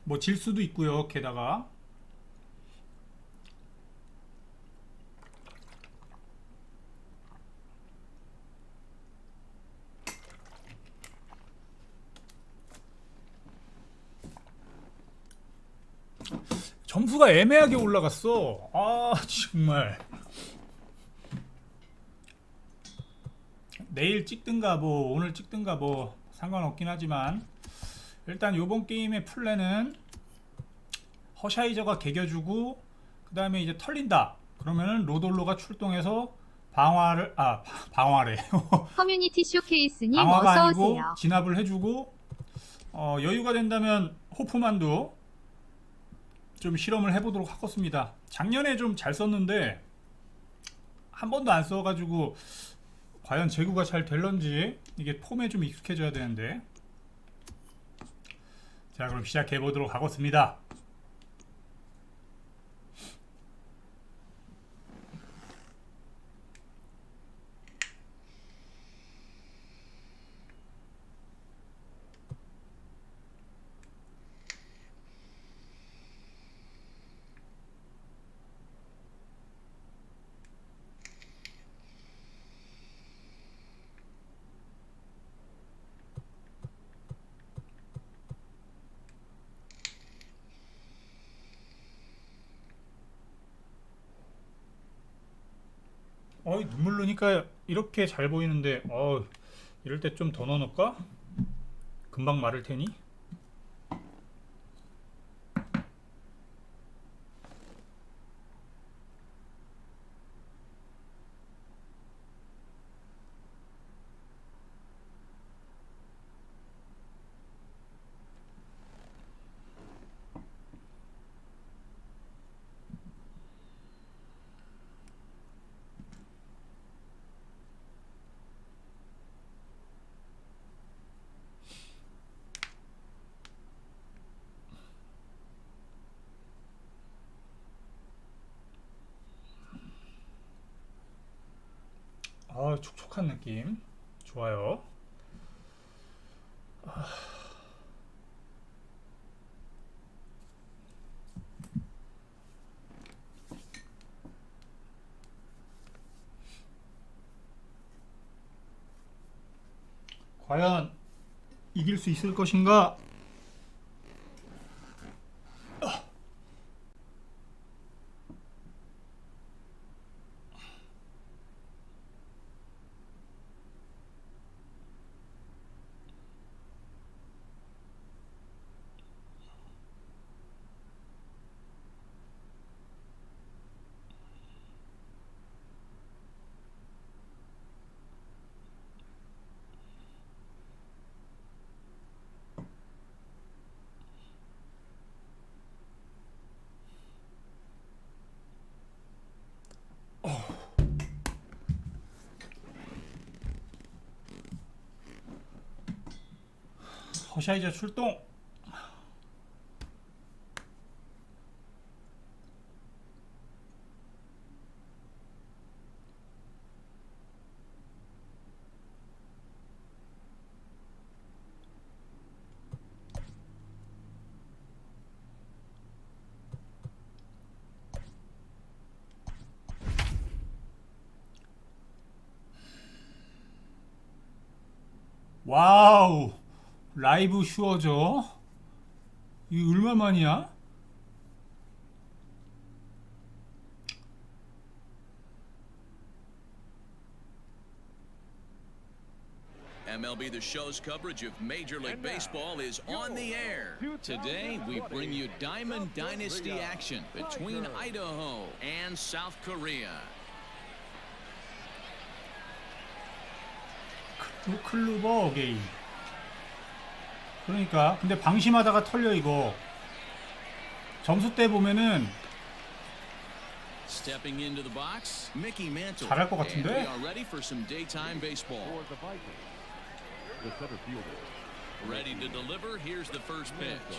A: 뭐 질 수도 있고요. 게다가 점수가 애매하게 올라갔어. 아 정말 내일 찍든가 뭐 오늘 찍든가 뭐 상관없긴 하지만 일단 요번 게임의 플랜은 허샤이저가 개겨주고 그 다음에 이제 털린다 그러면은 로돌로가 출동해서 방화래
B: 커뮤니티 쇼케이스님
A: 방화가
B: 어서
A: 아니고
B: 오세요.
A: 진압을 해주고 여유가 된다면 호프만도 좀 실험을 해보도록 하겠습니다. 작년에 좀 잘 썼는데 한 번도 안 써가지고 과연 제구가 잘 될런지 이게 폼에 좀 익숙해져야 되는데. 자 그럼 시작해 보도록 하겠습니다. 눈물 넣으니까 이렇게 잘 보이는데 이럴 때 좀 더 넣어놓을까? 금방 마를 테니. 촉촉한 느낌 좋아요. 과연 이길 수 있을 것인가? 허샤이저 출동. 와우, 라이브 슈어죠. 이거 얼마만이야?
C: MLB The Show's coverage of Major League Baseball is on the air. Today, we bring you Diamond Dynasty action between Idaho and South Korea.
A: 클루버 어게인. 그러니까 근데 방심하다가 털려 이거. 점수 때 보면은
C: Stepping into the box, Mickey Mantle.
A: 잘할 것
C: And we
A: 같은데?
C: are ready for some daytime baseball.
D: For the Vikings, the center fielder.
C: Ready to deliver. Here's the first pitch.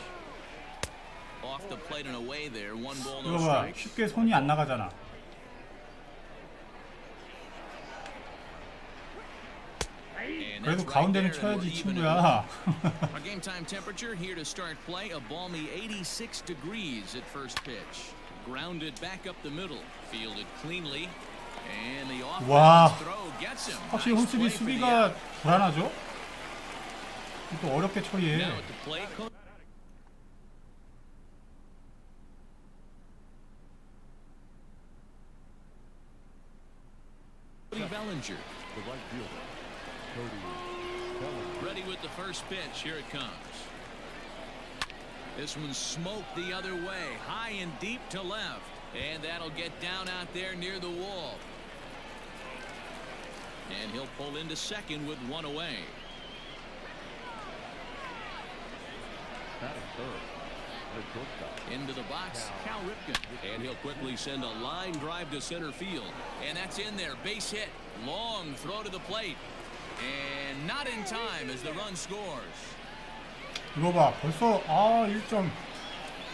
C: Off the plate and away there. One ball, no
A: 이거 봐,
C: strikes.
A: 쉽게 손이 안 나가잖아.
C: And
A: 그래도
C: that's right
A: 가운데는
C: there, and
A: 쳐야지
C: we're even at
A: 친구야.
C: Our game time temperature here to start play, a balmy 86 degrees at first pitch. Grounded back up the middle, fielded cleanly, and the
A: 와,
C: offense throw gets him.
A: 확실히
C: Nice
A: 홈수비
C: play for the
A: 수비가 불안하죠? 또 어렵게 처리해.
C: Now at the plate, Cody Bellinger.
D: The right fielder, Cody Bellinger.
C: Ready with the first pitch. Here it comes. This one smoked the other way, high and deep to left. And that'll get down out there near the wall. And he'll pull into second with one away.
D: Batting third, the shortstop.
C: Into the box, Cal Ripken. And he'll quickly send a line drive to center field. And that's in there, base hit. Long throw to the plate. And not in time as the run scores.
A: 이거 봐, 벌써 1점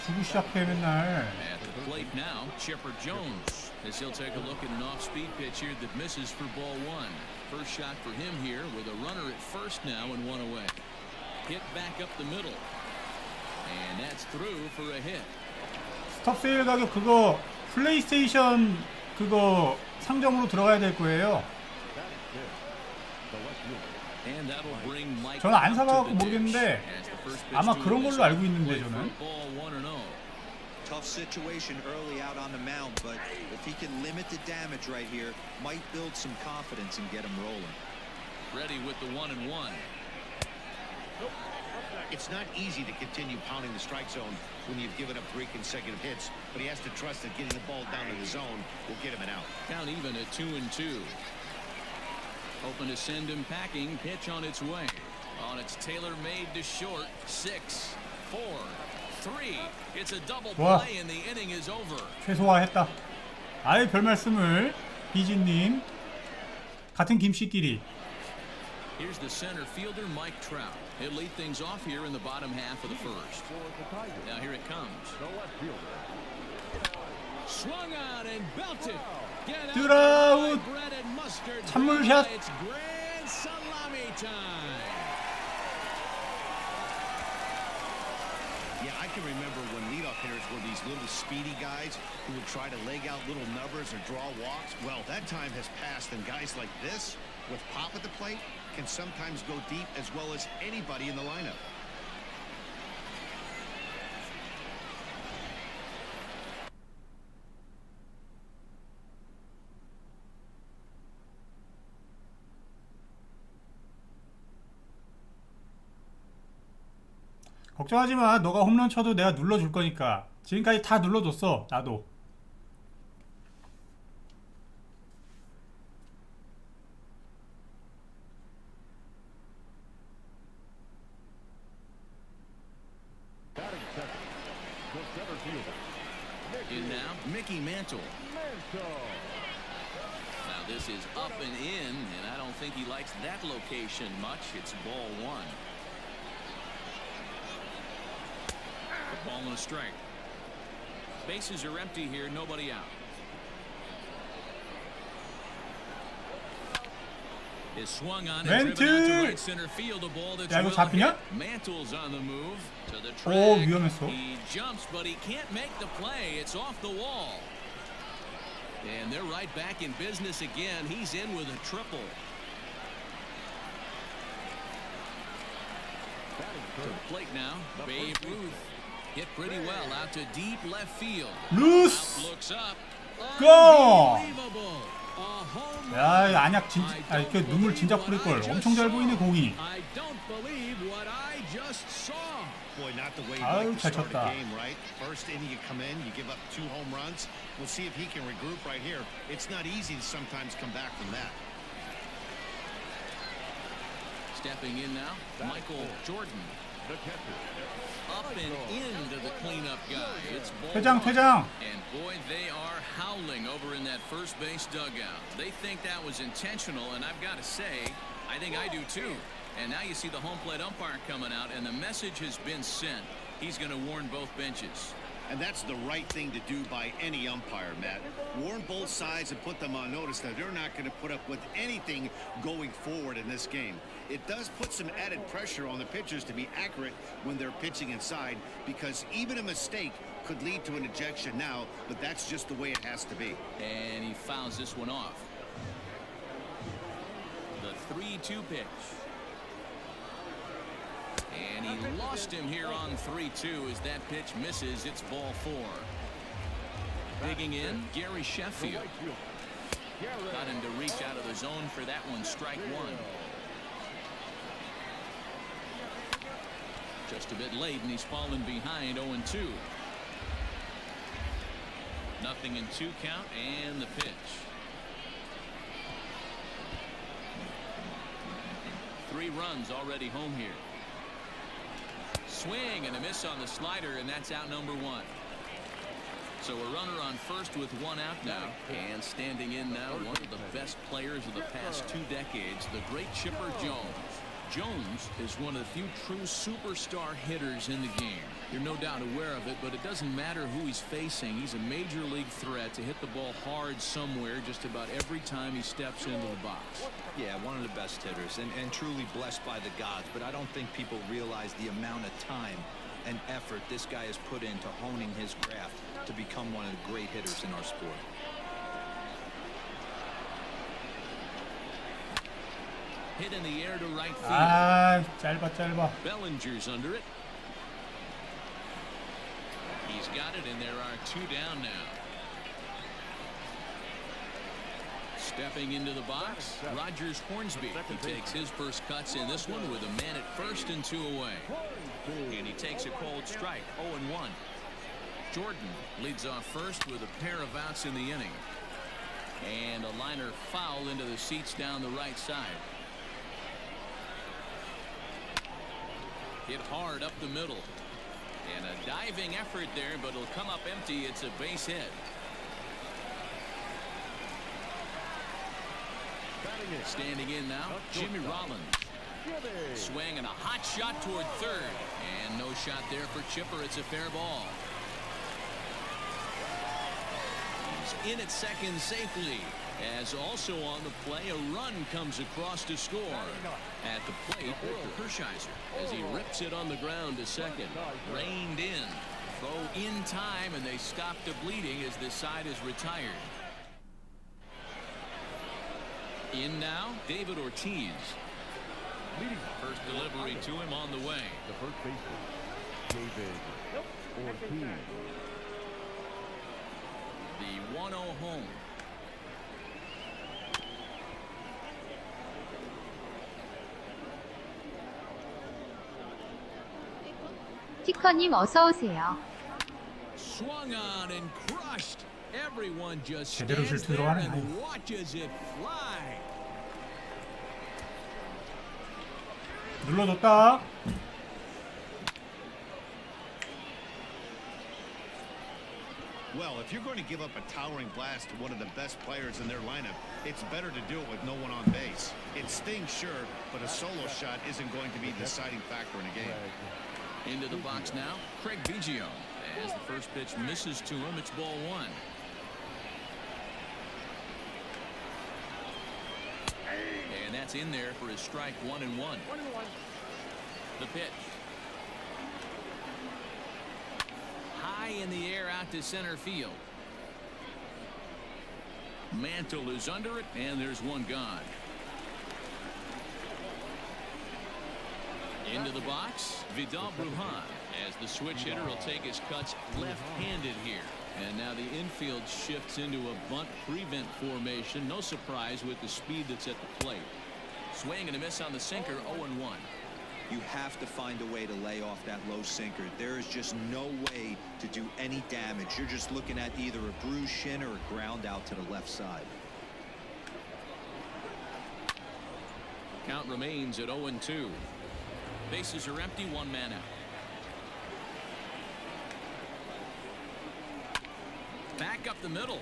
A: 주고 시작해 맨날.
C: At the plate now, Chipper Jones, as he'll take a look at an off-speed pitch here that misses for ball one. First shot for him here with a runner at first now and one away. Hit back up the middle. And that's through for a hit.
A: 스톱 세일 가격 그거 플레이스테이션 그거 상점으로 들어가야 될 거예요.
D: Batting fifth, the left fielder.
C: And that'll bring Mike
A: 저는 안
C: out to
A: 사봐갖고
C: the dish.
A: 모르겠는데
C: As the first pitch
A: 아마
C: to
A: 그런
C: him is
A: 걸로 알고
C: up.
A: 있는데
C: Play for
A: 저는.
C: a ball 1-0.
F: Tough situation early out on the mound, but if he can limit the damage right here, might build some confidence and get him rolling.
C: Ready with the 1-1.
E: It's not easy to continue pounding the strike zone when you've given up 3 consecutive hits, but he has to trust that getting the ball down to the zone will get him an out.
C: Count even at 2-2. Hoping to send him packing. Pitch on its way. On its tailor-made to short. 6, 4, 3. It's a double
A: 와.
C: play and the inning is over.
A: 최소화했다. 아예 별 말씀을. 비진님 같은 김씨끼리.
C: Here's the center fielder, Mike Trout. He'll lead things off here in the bottom half of the first.
D: For the Tigers,
C: Now here it comes.
D: the left fielder.
G: Swung on and belted. Get out
A: Throw.
G: there, bread and mustard.
A: 찬물샷.
G: It's grand salami time.
E: Yeah, I can remember when leadoff hitters were these little speedy guys who would try to leg out little numbers or draw walks. Well, that time has passed, and guys like this, with pop at the plate, can sometimes go deep as well as anybody in the lineup.
A: 걱정하지 마. 너가 홈런 쳐도 내가 눌러줄 거니까. 지금까지 다 눌러줬어. 나도.
D: Batting second. The center fielder.
C: In now, Mickey Mantle.
D: Mantle.
C: Now this is up and in, and I don't think he likes that location much. It's ball one. A ball and a strike. Bases are empty here, nobody out. Is swung on and driven out to
A: 멘트!
C: right center field. A ball that's
A: 야, 이거
C: well
A: 잡히냐?
C: hit. Mantle's on the move to the
A: 오,
C: track.
A: 위험했어.
C: He jumps, but he can't make the play. It's off the wall. And they're right back in business again. He's in with a triple.
D: Batting
C: To the
D: third.
C: plate now, Babe Ruth hit pretty well out to deep left field.
A: 루스!
C: Out looks up.
A: 고!
G: Unbelievable. A home
A: 야,
G: run.
A: 이 안약 진짜, 아, 이렇게 눈물 진짜 뿌릴걸. 엄청 잘 보이네, 공이.
G: I don't believe what I just saw.
E: Boy, not the way you
A: 아유,
E: like to
A: 잘
E: start
A: 쳤다.
E: a game, right? First inning, you come in, you give up 2 home runs. We'll see if he can regroup right here. It's not easy to sometimes come back from that.
C: Stepping in now, Michael Jordan.
D: The catcher.
C: Up and into the cleanup guy. It's ball
A: 퇴장,
C: one.
A: 퇴장.
C: And boy, they are howling over in that first base dugout. They think that was intentional, and I've got to say, I think I do too. And now you see the home plate umpire coming out, and the message has been sent. He's going to warn both benches.
E: And that's the right thing to do by any umpire, Matt. Warn both sides and put them on notice that they're not going to put up with anything going forward in this game. It does put some added pressure on the pitchers to be accurate when they're pitching inside, because even a mistake could lead to an ejection now, but that's just the way it has to be.
C: And he fouls this one off. The 3-2 pitch. And he lost him here on 3-2 as that pitch misses. It's ball 4. Digging in, Gary Sheffield.
D: Right field. Garrett.
C: Got him to reach out of the zone for that one. Strike one. Just a bit late, and he's fallen behind 0-2. Nothing in 2 count, and the pitch. 3 runs already home here. Swing and a miss on the slider, and that's out number 1. So a runner on first with 1 out now. And standing in now, one of the best players of the past 2 decades, the great Chipper Jones. Jones is one of the few true superstar hitters in the game. You're no doubt aware of it, but it doesn't matter who he's facing. He's a major league threat to hit the ball hard somewhere just about every time he steps into the box.
F: Yeah, one of the best hitters and truly blessed by the gods, but I don't think people realize the amount of time and effort this guy has put into honing his craft to become one of the great hitters in our sport.
C: Hit in the air to right field.
A: 아, 짧아.
C: Bellinger's under it. He's got it, and there are 2 down now. Stepping into the box, Rogers Hornsby. He takes his first cuts in this one with a man at first and 2 away. And he takes a cold strike, 0-1. Jordan leads off first with a pair of outs in the inning. And a liner foul into the seats down the right side. Hit hard up the middle. And a diving effort there, but it'll come up empty. It's a base hit. Standing in now, Jimmy Rollins. Swing and a hot shot toward third. And no shot there for Chipper. It's a fair ball. He's in at second safely. As also on the play, a run comes across to score. At the plate, Earl Hershiser as he rips it on the ground to second. Reined in. Throw in time, and they stop the bleeding as this side is retired. In now, David Ortiz. First delivery to him on the way.
D: The first baseman, David Ortiz.
C: The 1-0 home.
B: 티커님 어서 오세요.
G: Swung on and crushed. Everyone just
A: 제대로
G: stands
A: 실수
G: there
A: 들어가네.
G: and watches it fly.
A: 눌러줬다.
E: Well, if you're going to give up a towering blast to one of the best players in their lineup, it's better to do it with no one on base. It stings, sure, but a solo shot isn't going to be the deciding factor in a game.
C: Into the box now, Craig Biggio. As the first pitch misses to him, it's ball one. And that's in there for his strike 1-1. The pitch. High in the air out to center field. Mantle is under it, and there's one gone. Into the box, Vidal Brujan, as the switch hitter will take his cuts left-handed here. And now the infield shifts into a bunt prevent formation. No surprise with the speed that's at the plate. Swing and a miss on the sinker, 0-1.
F: You have to find a way to lay off that low sinker. There is just no way to do any damage. You're just looking at either a bruised shin or a ground out to the left side.
C: Count remains at 0-2. Bases are empty, one man out. Back up the middle.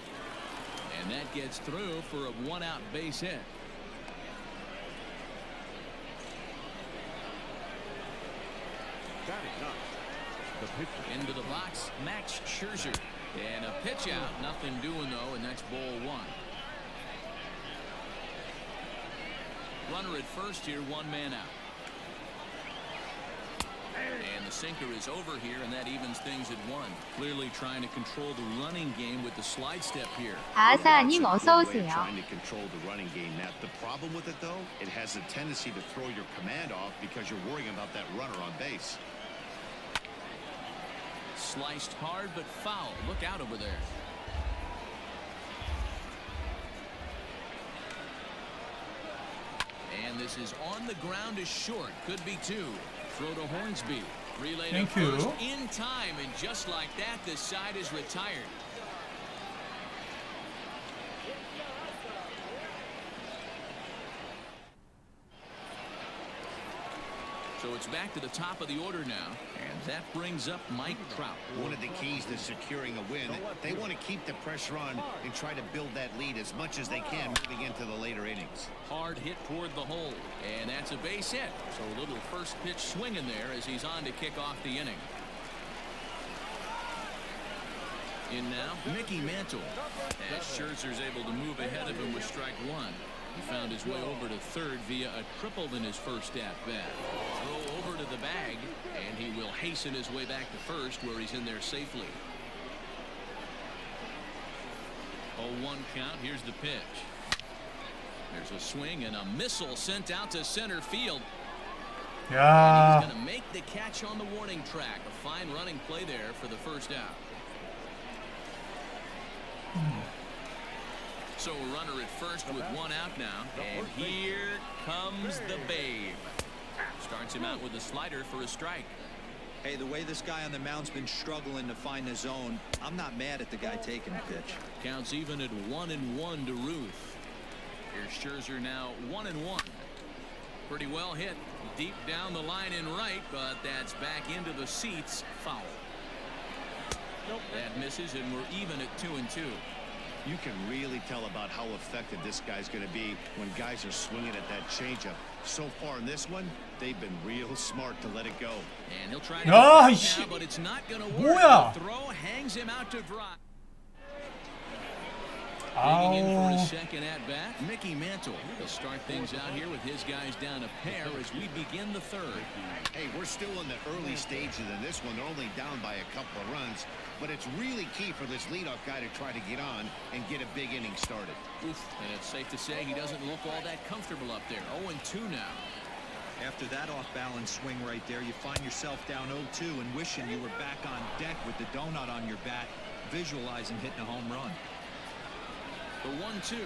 C: And that gets through for a one-out base hit.
D: That is not the pitcher.
C: Into the box, Max Scherzer. And a pitch out. Nothing doing, though, and that's ball one. Runner at first here, one man out. And the sinker is over here, and that evens things at one. Clearly trying to control the running game with the slide step here.
B: 아사님 어서
E: Good way of
B: 오세요.
E: trying to control the running game. Now, the problem with it, though, it has a tendency to throw your command off because you're worrying about that runner on base.
C: Sliced hard, but foul. Look out over there. And this is on the ground is short. Could be two. Throw to Hornsby. Relay to
A: Thank you.
C: first in time, and just like that, this side is retired. So it's back to the top of the order now, and that brings up Mike Trout.
E: One of the keys to securing a win, they want to keep the pressure on and try to build that lead as much as they can moving into the later innings.
C: Hard hit toward the hole, and that's a base hit. So a little first pitch swing in there as he's on to kick off the inning. In now, Mickey Mantle. As Scherzer's able to move ahead of him with strike one. He found his way over to third via a triple in his first at-bat. Throw over to the bag, and he will hasten his way back to first, where he's in there safely. 0-1 count. Here's the pitch. There's a swing and a missile sent out to center field.
A: 야,
C: He's going to make the catch on the warning track. A fine running play there for the first out. So a runner at first with one out now. And here comes the Babe. Starts him out with a slider for a strike.
F: Hey, the way this guy on the mound's been struggling to find the zone, I'm not mad at the guy taking the pitch.
C: Counts even at 1-1 to Ruth. Here's Scherzer now 1-1. Pretty well hit deep down the line in right, but that's back into the seats. Foul. That misses, and we're even at 2-2.
E: You can really tell about how effective this guy's going to be when guys are swinging at that changeup. So far in this one, they've been real smart to let it go.
C: And he'll try to
A: 야,
C: get
A: 이씨.
C: now, but it's not going to work.
A: 뭐야?
C: The throw hangs him out to dry. Digging in for
A: 아우.
C: his second at-bat, Mickey Mantle. He'll start things out here with his guys down a pair as we begin the third.
E: Hey, we're still in the early stages of this one. They're only down by a couple of runs, but it's really key for this leadoff guy to try to get on and get a big inning started.
C: Oof, and it's safe to say he doesn't look all that comfortable up there. 0-2 now.
F: After that off-balance swing right there, you find yourself down 0-2 and wishing you were back on deck with the donut on your bat, visualizing hitting a home run.
C: The 1-2.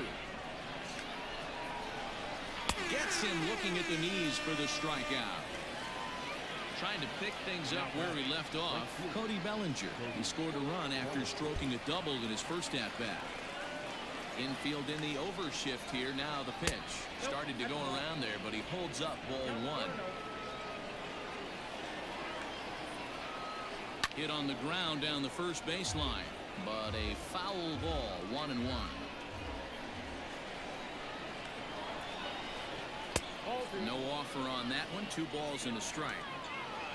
C: Gets him looking at the knees for the strikeout. Trying to pick things up where he left off, Cody Bellinger. He scored a run after stroking a double in his first at-bat. Infield in the overshift here. Now the pitch. Started to go around there, but he holds up ball one. Hit on the ground down the first baseline, but a foul ball, 1-1. No offer on that one. 2 balls and a strike.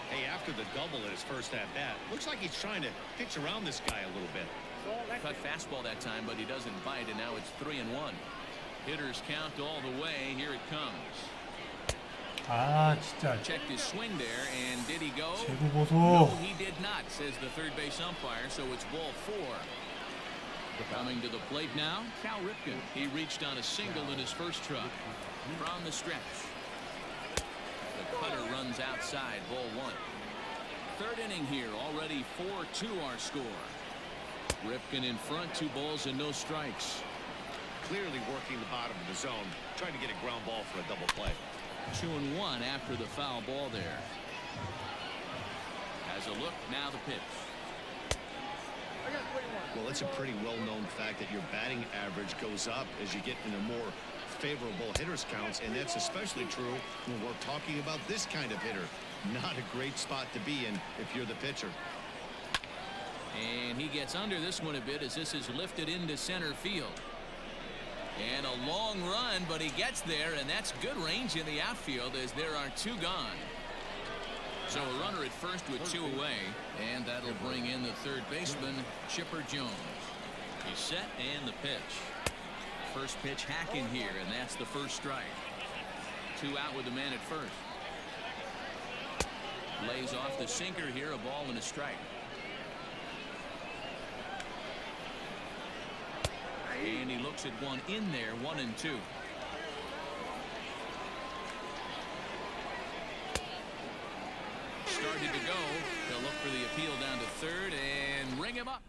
E: Hey, after the double at his first at-bat, looks like he's trying to pitch around this guy a little bit.
C: Cut fastball that time, but he doesn't bite, and now it's 3-1. Hitters count all the way. Here it comes.
A: 아, 진짜.
C: Checked his swing there, and did he go?
A: 제구
C: No,
A: 보소.
C: he did not, says the third base umpire, so it's ball 4. Coming to the plate now, Cal Ripken. He reached on a single in his first try. From the stretch. The cutter runs outside, ball 1. Third inning here, already 4-2 our score. Ripken in front, 2 balls and no strikes.
E: Clearly working the bottom of the zone, trying to get a ground ball for a double play.
C: 2-1 after the foul ball there. Has a look, now the pitch.
E: Well, it's a pretty well-known fact that your batting average goes up as you get into more favorable hitters counts, and that's especially true when we're talking about this kind of hitter. Not a great spot to be in if you're the pitcher.
C: And he gets under this one a bit as this is lifted into center field. And a long run, but he gets there, and that's good range in the outfield as there are 2 gone. So a runner at first with 2 away, and that'll bring in the third baseman, Chipper Jones. He's set, and the pitch. First pitch hacking here, and that's the first strike. 2 out with the man at first. Lays off the sinker here, a ball and a strike. And he looks at one in there, 1-2. Started to go. They'll look for the appeal down to third and ring him up.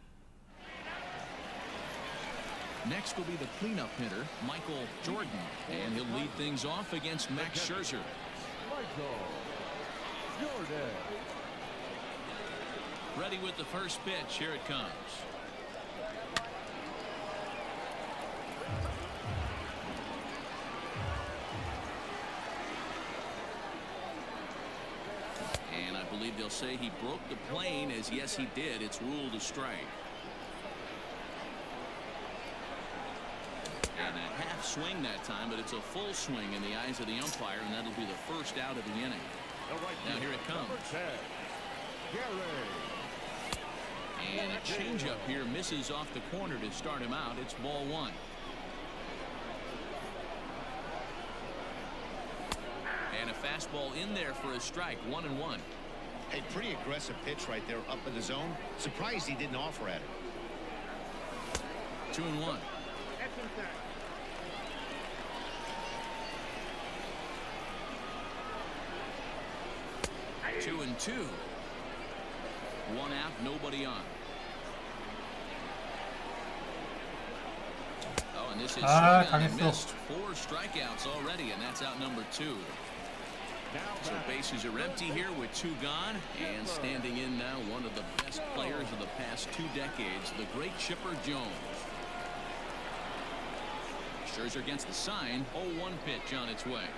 C: Next will be the cleanup hitter, Michael Jordan, and he'll lead things off against Max Scherzer.
D: Michael Jordan.
C: Ready with the first pitch. Here it comes. And I believe they'll say he broke the plane, as yes he did. It's ruled a strike. And a half swing that time, but it's a full swing in the eyes of the umpire, and that'll be the first out of the inning. Now here it comes. And a changeup here misses off the corner to start him out. It's ball 1. And a fastball in there for a strike. 1-1.
E: Hey, pretty aggressive pitch right there up in the zone. Surprised he didn't offer at it.
C: 2-1. 2-2. 1 out, nobody on. Oh, and this is
A: Ah,
C: swung on and
A: 당했어.
C: missed. 4 strikeouts already, and that's out number 2. So bases are empty here with 2 gone, and standing in now one of the best players of the past 2 decades, the great Chipper Jones. Scherzer against the sign. 0-1 pitch on its way.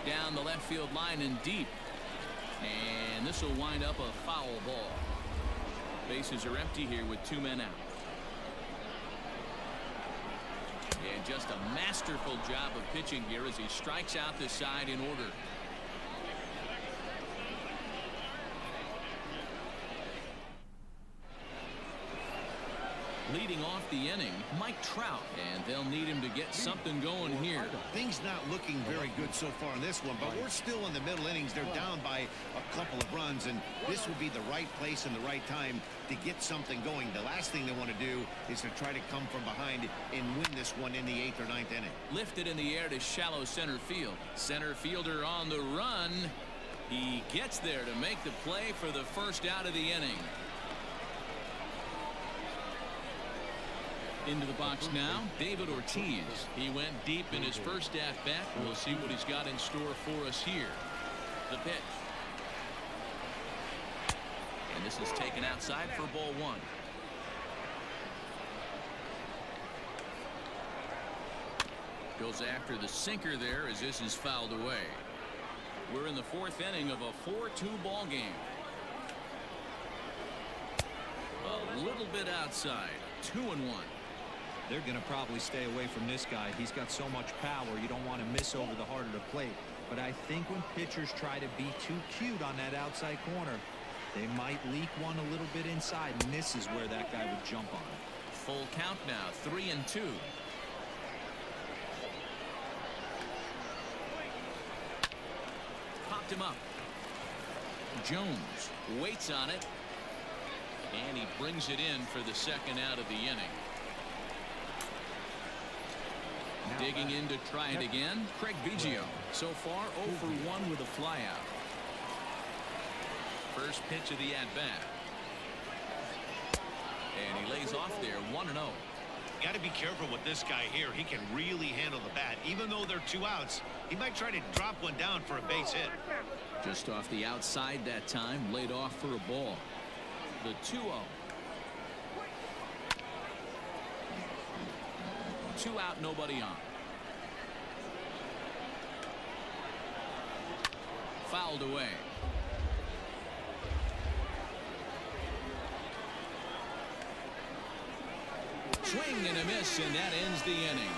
C: Down the left field line and deep. And this will wind up a foul ball. Bases are empty here with 2 men out. And just a masterful job of pitching here as he strikes out the side in order. Leading off the inning, Mike Trout, and they'll need him to get something going here.
E: Things not looking very good so far in this one, but we're still in the middle innings. They're down by a couple of runs, and this would be the right place and the right time to get something going. The last thing they want to do is to try to come from behind and win this one in the 8th or 9th inning.
C: Lifted in the air to shallow center field. Center fielder on the run. He gets there to make the play for the first out of the inning. Into the box now, David Ortiz. He went deep in his first at-bat. We'll see what he's got in store for us here. The pitch. And this is taken outside for ball 1. Goes after the sinker there as this is fouled away. We're in the 4th inning of a 4-2 ball game. A little bit outside. 2-1.
F: They're going to probably stay away from this guy. He's got so much power. You don't want to miss over the heart of the plate. But I think when pitchers try to be too cute on that outside corner, they might leak one a little bit inside, and this is where that guy would jump on.
C: Full count now, 3-2. Popped him up. Jones waits on it, and he brings it in for the second out of the inning. Digging in to try it again, Craig Biggio. So far 0 for 1 with a flyout. First pitch of the at-bat. And he lays off there, 1-0.
E: Got to be careful with this guy here. He can really handle the bat. Even though they're 2 outs, he might try to drop one down for a base hit.
C: Just off the outside that time, laid off for a ball. The 2-0. 2 out, nobody on. Fouled away. Swing and a miss, and that ends the inning.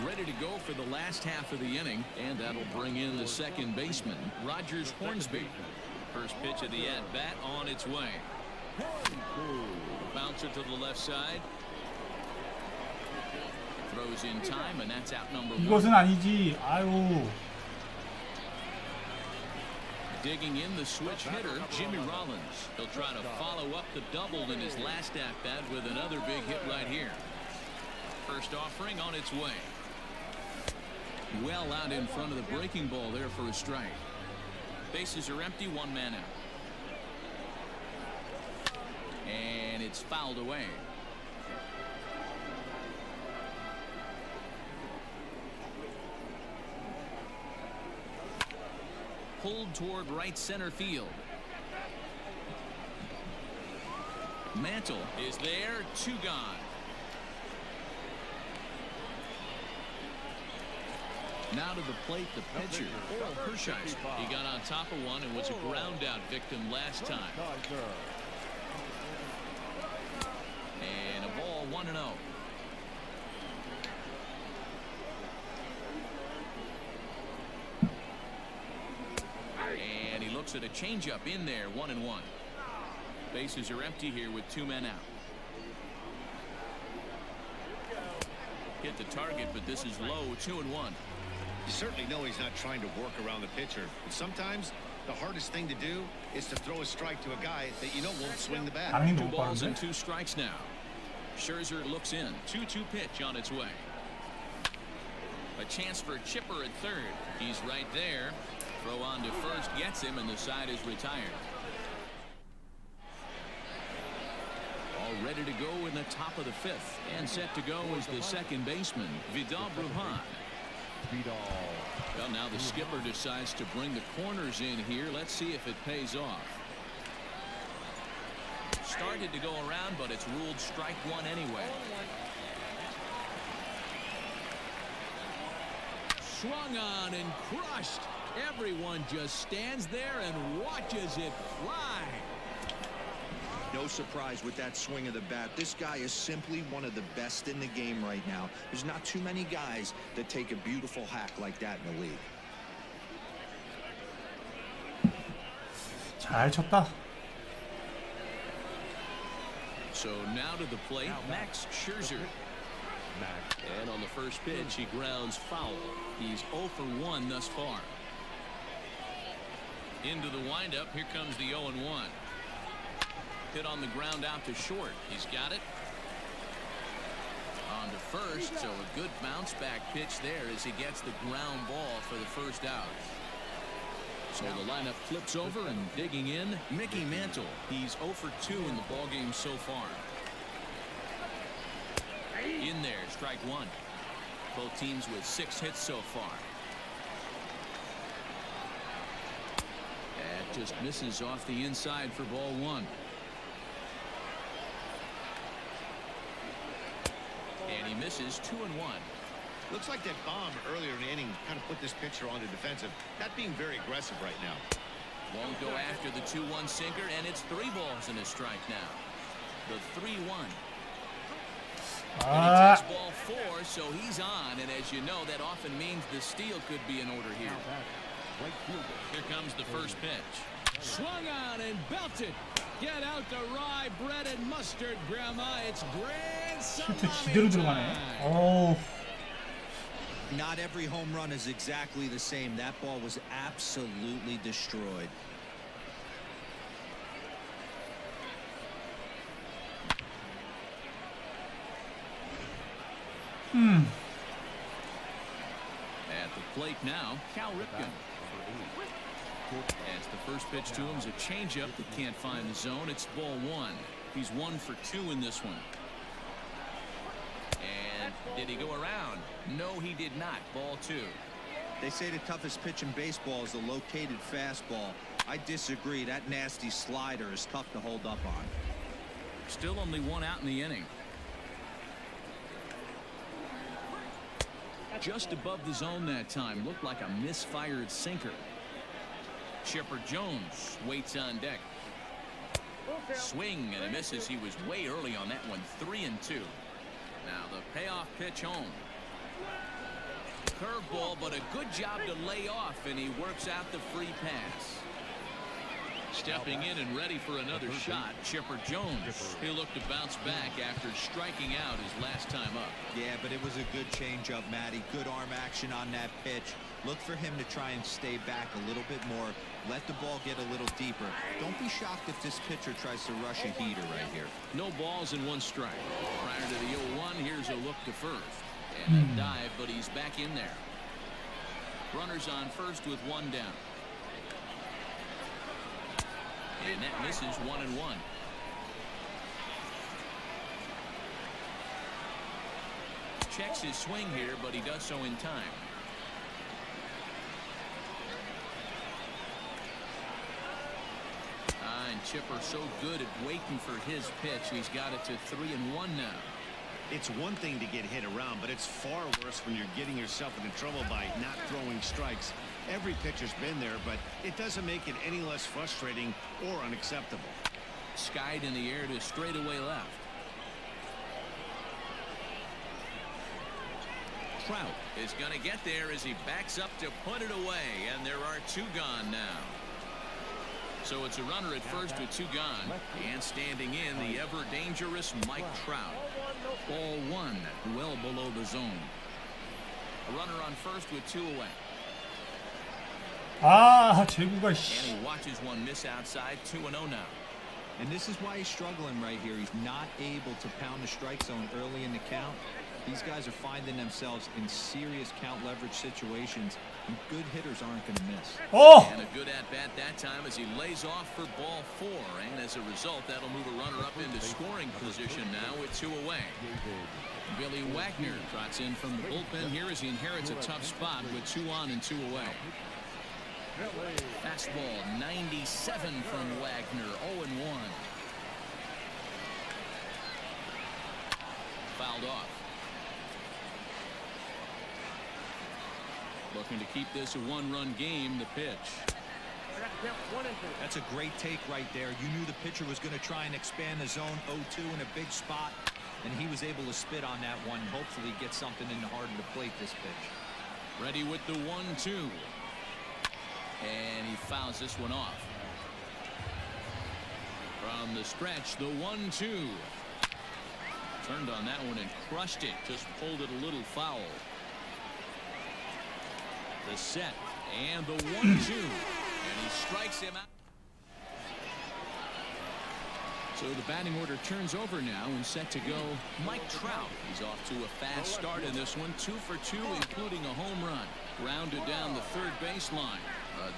C: Ready to go for the last half of the inning, and that'll bring in the second baseman, Rogers Hornsby. First pitch of the at-bat on its way. Bouncer to the left side. Throws in time, and that's out number 1.
A: 이것은 아니지. 아유.
C: Digging in the switch hitter, Jimmy Rollins. He'll try to follow up the double in his last at-bat with another big hit right here. First offering on its way. Well out in front of the breaking ball there for a strike. Bases are empty, 1 man out. And it's fouled away. Pulled toward right center field. Mantle is there, 2 gone. Now to the plate, the pitcher, Oral Hershiser. He got on top of one and was a ground out victim last time. And a ball, 1-0. And he looks at a changeup in there, 1-1. Bases are empty here with 2 men out. Hit the target, but this is low, 2-1.
E: You certainly know he's not trying to work around the pitcher. But sometimes the hardest thing to do is to throw a strike to a guy that you know won't swing the bat.
A: 반응이
C: 2
A: 너무
C: balls and
A: 빠른데?
C: 2 strikes now. Scherzer looks in. 2-2 pitch on its way. A chance for Chipper at third. He's right there. Throw on to first gets him, and the side is retired. All ready to go in the top of the 5th. And set to go is the second baseman, Vidal Brujan. Well, now the skipper decides to bring the corners in here. Let's see if it pays off. Started to go around, but it's ruled strike 1 anyway.
G: swung on and crushed. Everyone just stands there and watches it fly.
F: No surprise with that swing of the bat. This guy is simply one of the best in the game right now. There's not too many guys that take a beautiful hack like that in the league.
A: 잘 쳤다.
C: So now to the plate, Max Scherzer. And on the first pitch, he grounds foul. He's 0 for 1 thus far. Into the windup, here comes the 0-1. Hit on the ground out to short. He's got it. On to first, so a good bounce back pitch there as he gets the ground ball for the first out. So the lineup flips over and digging in, Mickey Mantle. He's 0 for 2 in the ballgame so far. In there, strike one. Both teams with 6 hits so far. That just misses off the inside for ball one. And he misses 2-1.
E: Looks like that bomb earlier in the inning kind of put this pitcher on the defensive. Not being very aggressive right now.
C: Won't go after the 2-1 sinker, and it's 3 balls and a strike now. The 3-1. And he takes ball 4, so he's on, and as you know, that often means the steal could be in order here. Here comes the first pitch.
G: Swung on and belted. Get out the rye bread and mustard, Grandma. It's grand
A: 히트
G: salami
A: 지대로 들어가네.
G: time.
A: 어우.
F: Not every home run is exactly the same. That ball was absolutely destroyed.
C: At the plate now, Cal Ripken. As the first pitch to him is a changeup that can't find the zone. It's ball 1. He's 1 for 2 in this one. And did he go around? No, he did not. Ball 2.
F: They say the toughest pitch in baseball is the located fastball. I disagree. That nasty slider is tough to hold up on.
C: Still only 1 out in the inning. Just above the zone that time. Looked like a misfired sinker. Chipper Jones waits on deck. Swing and a misses. He was way early on that one. 3-2. Now the payoff pitch home. Curveball, but a good job to lay off, and he works out the free pass. Stepping in and ready for another shot, Chipper Jones. He'll look to bounce back after striking out his last time up.
F: Yeah, but it was a good changeup, Matty. Good arm action on that pitch. Look for him to try and stay back a little bit more. Let the ball get a little deeper. Don't be shocked if this pitcher tries to rush a heater right here.
C: No balls and 1 strike. Prior to the 0-1, here's a look to first. And a dive, but he's back in there. Runners on first with 1 down. And that misses 1-1. Checks his swing here, but he does so in time. And Chipper so good at waiting for his pitch. He's got it to 3-1 now.
E: It's one thing to get hit around, but it's far worse when you're getting yourself into trouble by not throwing strikes. Every pitcher's been there, but it doesn't make it any less frustrating or unacceptable.
C: Skied in the air to straightaway left. Trout is going to get there as he backs up to put it away, and there are 2 gone now. So it's a runner at first with 2 gone, and standing in the ever dangerous Mike Trout. Ball 1, well below the zone. A runner on first with 2 away.
A: 아, 제구가
C: And
A: 씨.
C: he watches one miss outside. 2-0 now.
F: And this is why he's struggling right here. He's not able to pound the strike zone early in the count. These guys are finding themselves in serious count leverage situations, and good hitters aren't going to miss.
A: 어!
C: And a good at-bat that time as he lays off for ball 4. And as a result, that'll move a runner up into scoring position now with 2 away. Billy Wagner trots in from the bullpen here as he inherits a tough spot with 2 on and 2 away. Fastball 97 from Wagner. 0-1. Fouled off. The Looking to keep this a one-run game. The pitch.
F: That's a great take right there. You knew the pitcher was going to try and expand the zone 0-2 in a big spot, and he was able to spit on that one. Hopefully get something in the heart of the plate this pitch.
C: Ready with the 1-2. And he fouls this one off. From the stretch, the 1-2. Turned on that one and crushed it. Just pulled it a little foul. The set and the 1-2. And he strikes him out. So the batting order turns over now and set to go Mike Trout. He's off to a fast start in this one. 2 for 2, including a home run. Grounded down the third baseline.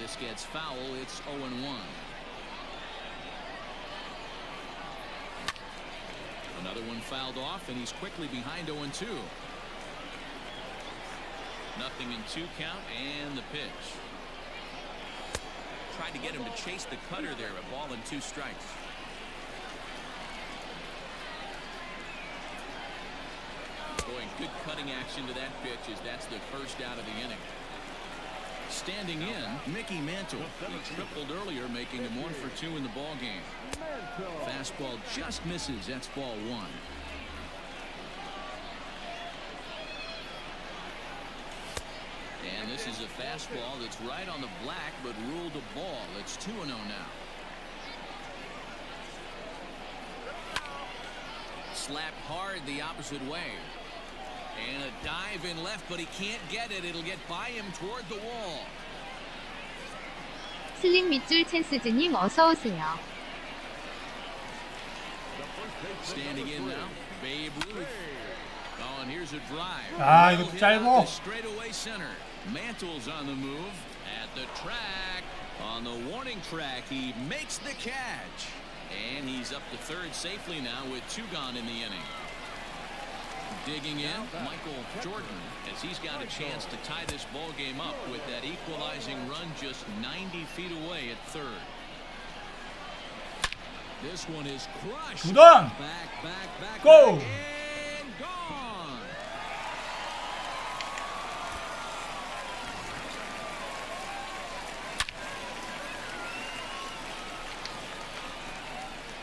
C: This gets foul. It's 0-1. Another one fouled off, and he's quickly behind 0-2. Nothing in 2 count, and the pitch. Tried to get him to chase the cutter there. A ball and 2 strikes. Boy, good cutting action to that pitch as that's the first out of the inning. Standing in, Mickey Mantle. He tripled earlier, making him 1 for 2 in the ball game. Fastball just misses. That's ball 1. And this is a fastball that's right on the black, but ruled a ball. It's 2-0 now. Slapped hard the opposite way. And a dive in left, but he can't get it. It'll get by him toward the wall.
B: 슬릭 밑줄 챈스즈님 어서 오세요.
C: Standing in now, Babe Ruth. Oh, and here's a drive.
A: 아, 이거
C: Well hit
A: 짧어.
C: out to straightaway center. Mantle's on the move at the track. On the warning track, he makes the catch. And he's up to third safely now with 2 gone in the inning. Digging in, Michael Jordan, as he's got a chance to tie this ball game up with that equalizing run just 90 feet away at third. This one is crushed.
A: 두단
G: Back,
A: 고!
G: and gone.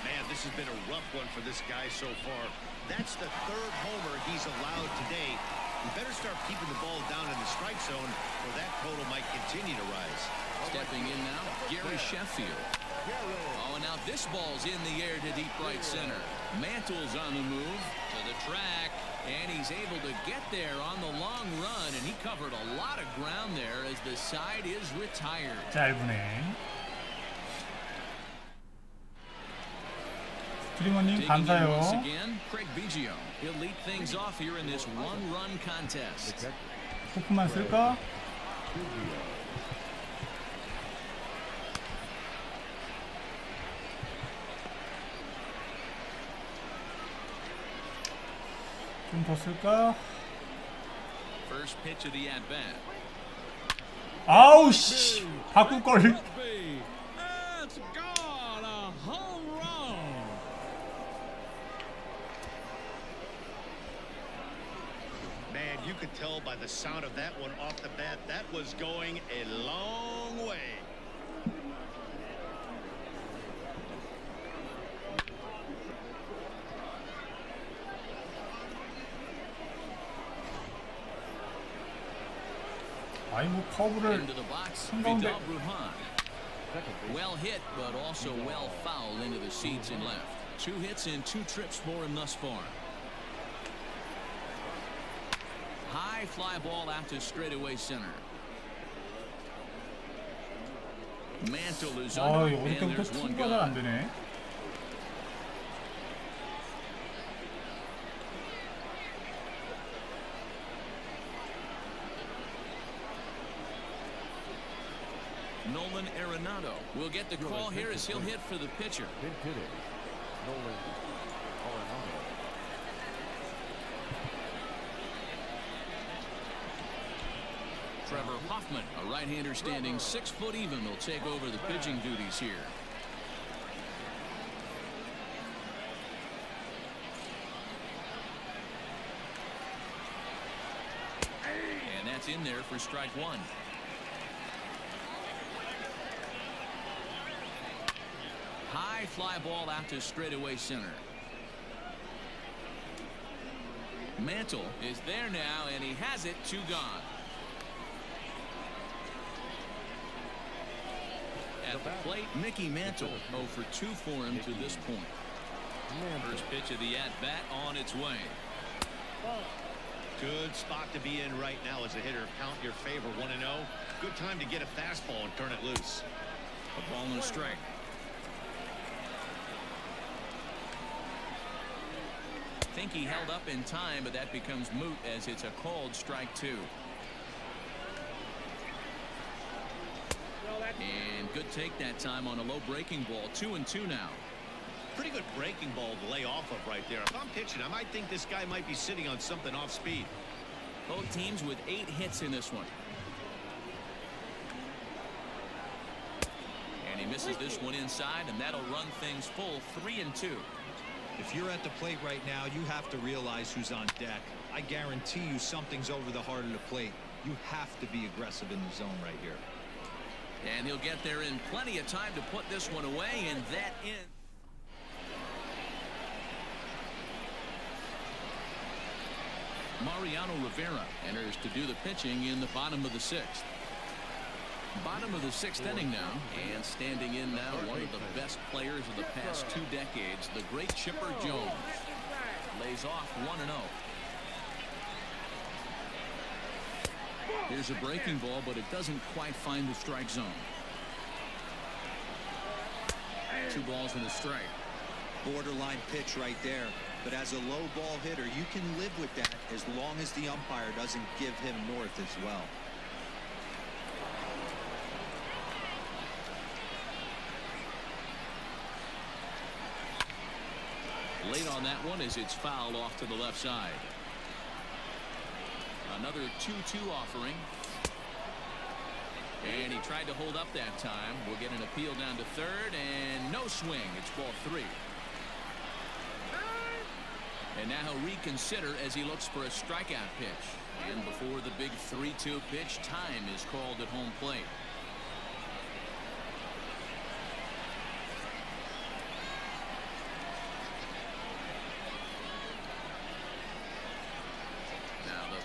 E: Man, this has been a rough one for this guy so far. That's the 3rd homer he's allowed today. You better start keeping the ball down in the strike zone, or that total might continue to rise.
C: Stepping in now, Gary Sheffield. Oh, and now this ball's in the air to deep right center. Mantle's on the move to the track, and he's able to get there on the long run, and he covered a lot of ground there as the side is retired.
A: 짧으네. 스트리머님
C: Digging in once
A: 감사해요.
C: again, Craig Biggio. He'll lead things off here in this one-run contest.
A: 호프만 쓸까? 좀 더 쓸까?
C: First pitch of the at-bat.
A: 아우 씨 바꿀 걸.
G: It's gone. A home run.
E: Man, you could tell by the sound of that one off the bat, that was going a long way.
A: 아니 뭐 커브를
C: Into the box,
A: 한가운데.
C: Vidal Brujan. Well hit, but also well fouled into the seats and left. 2 hits and 2 trips for him thus far. High fly ball out to straightaway center. Mantle is
A: 아
C: under,
A: 어릴
C: and
A: 때부터
C: there's one
A: 투구가 잘 안
C: gone.
A: 되네.
C: Nolan Arenado will get the call here as he'll hit for the pitcher. Trevor Hoffman, a right-hander standing 6 foot even, will take over the pitching duties here. And that's in there for strike one. High fly ball out to straightaway center. Mantle is there now, and he has it. 2 gone. At the plate, Mickey Mantle 0 for 2 for him to this point. First pitch of the at-bat on its way.
E: Good spot to be in right now as a hitter. Count your favor, 1-0. Good time to get a fastball and turn it loose.
C: A ball and a strike. Think he held up in time, but that becomes moot as it's a called strike 2. And good take that time on a low breaking ball. 2-2 now.
E: Pretty good breaking ball to lay off of right there. If I'm pitching, I might think this guy might be sitting on something off speed.
C: Both teams with 8 hits in this one. And he misses this one inside, and that'll run things full. 3-2.
F: If you're at the plate right now, you have to realize who's on deck. I guarantee you something's over the heart of the plate. You have to be aggressive in the zone right here.
C: And he'll get there in plenty of time to put this one away, and that in. Mariano Rivera enters to do the pitching in the bottom of the 6th. Bottom of the 6th inning now, and standing in now one of the best players of the past 2 decades, the great Chipper Jones. Lays off 1-0. Here's a breaking ball, but it doesn't quite find the strike zone. 2 balls and a strike.
F: Borderline pitch right there. But as a low ball hitter, you can live with that as long as the umpire doesn't give him north as well.
C: Late on that one as it's fouled off to the left side. Another 2-2 offering. And he tried to hold up that time. We'll get an appeal down to 3rd, and no swing. It's ball 3. And now he'll reconsider as he looks for a strikeout pitch. And before the big 3-2 pitch, time is called at home plate.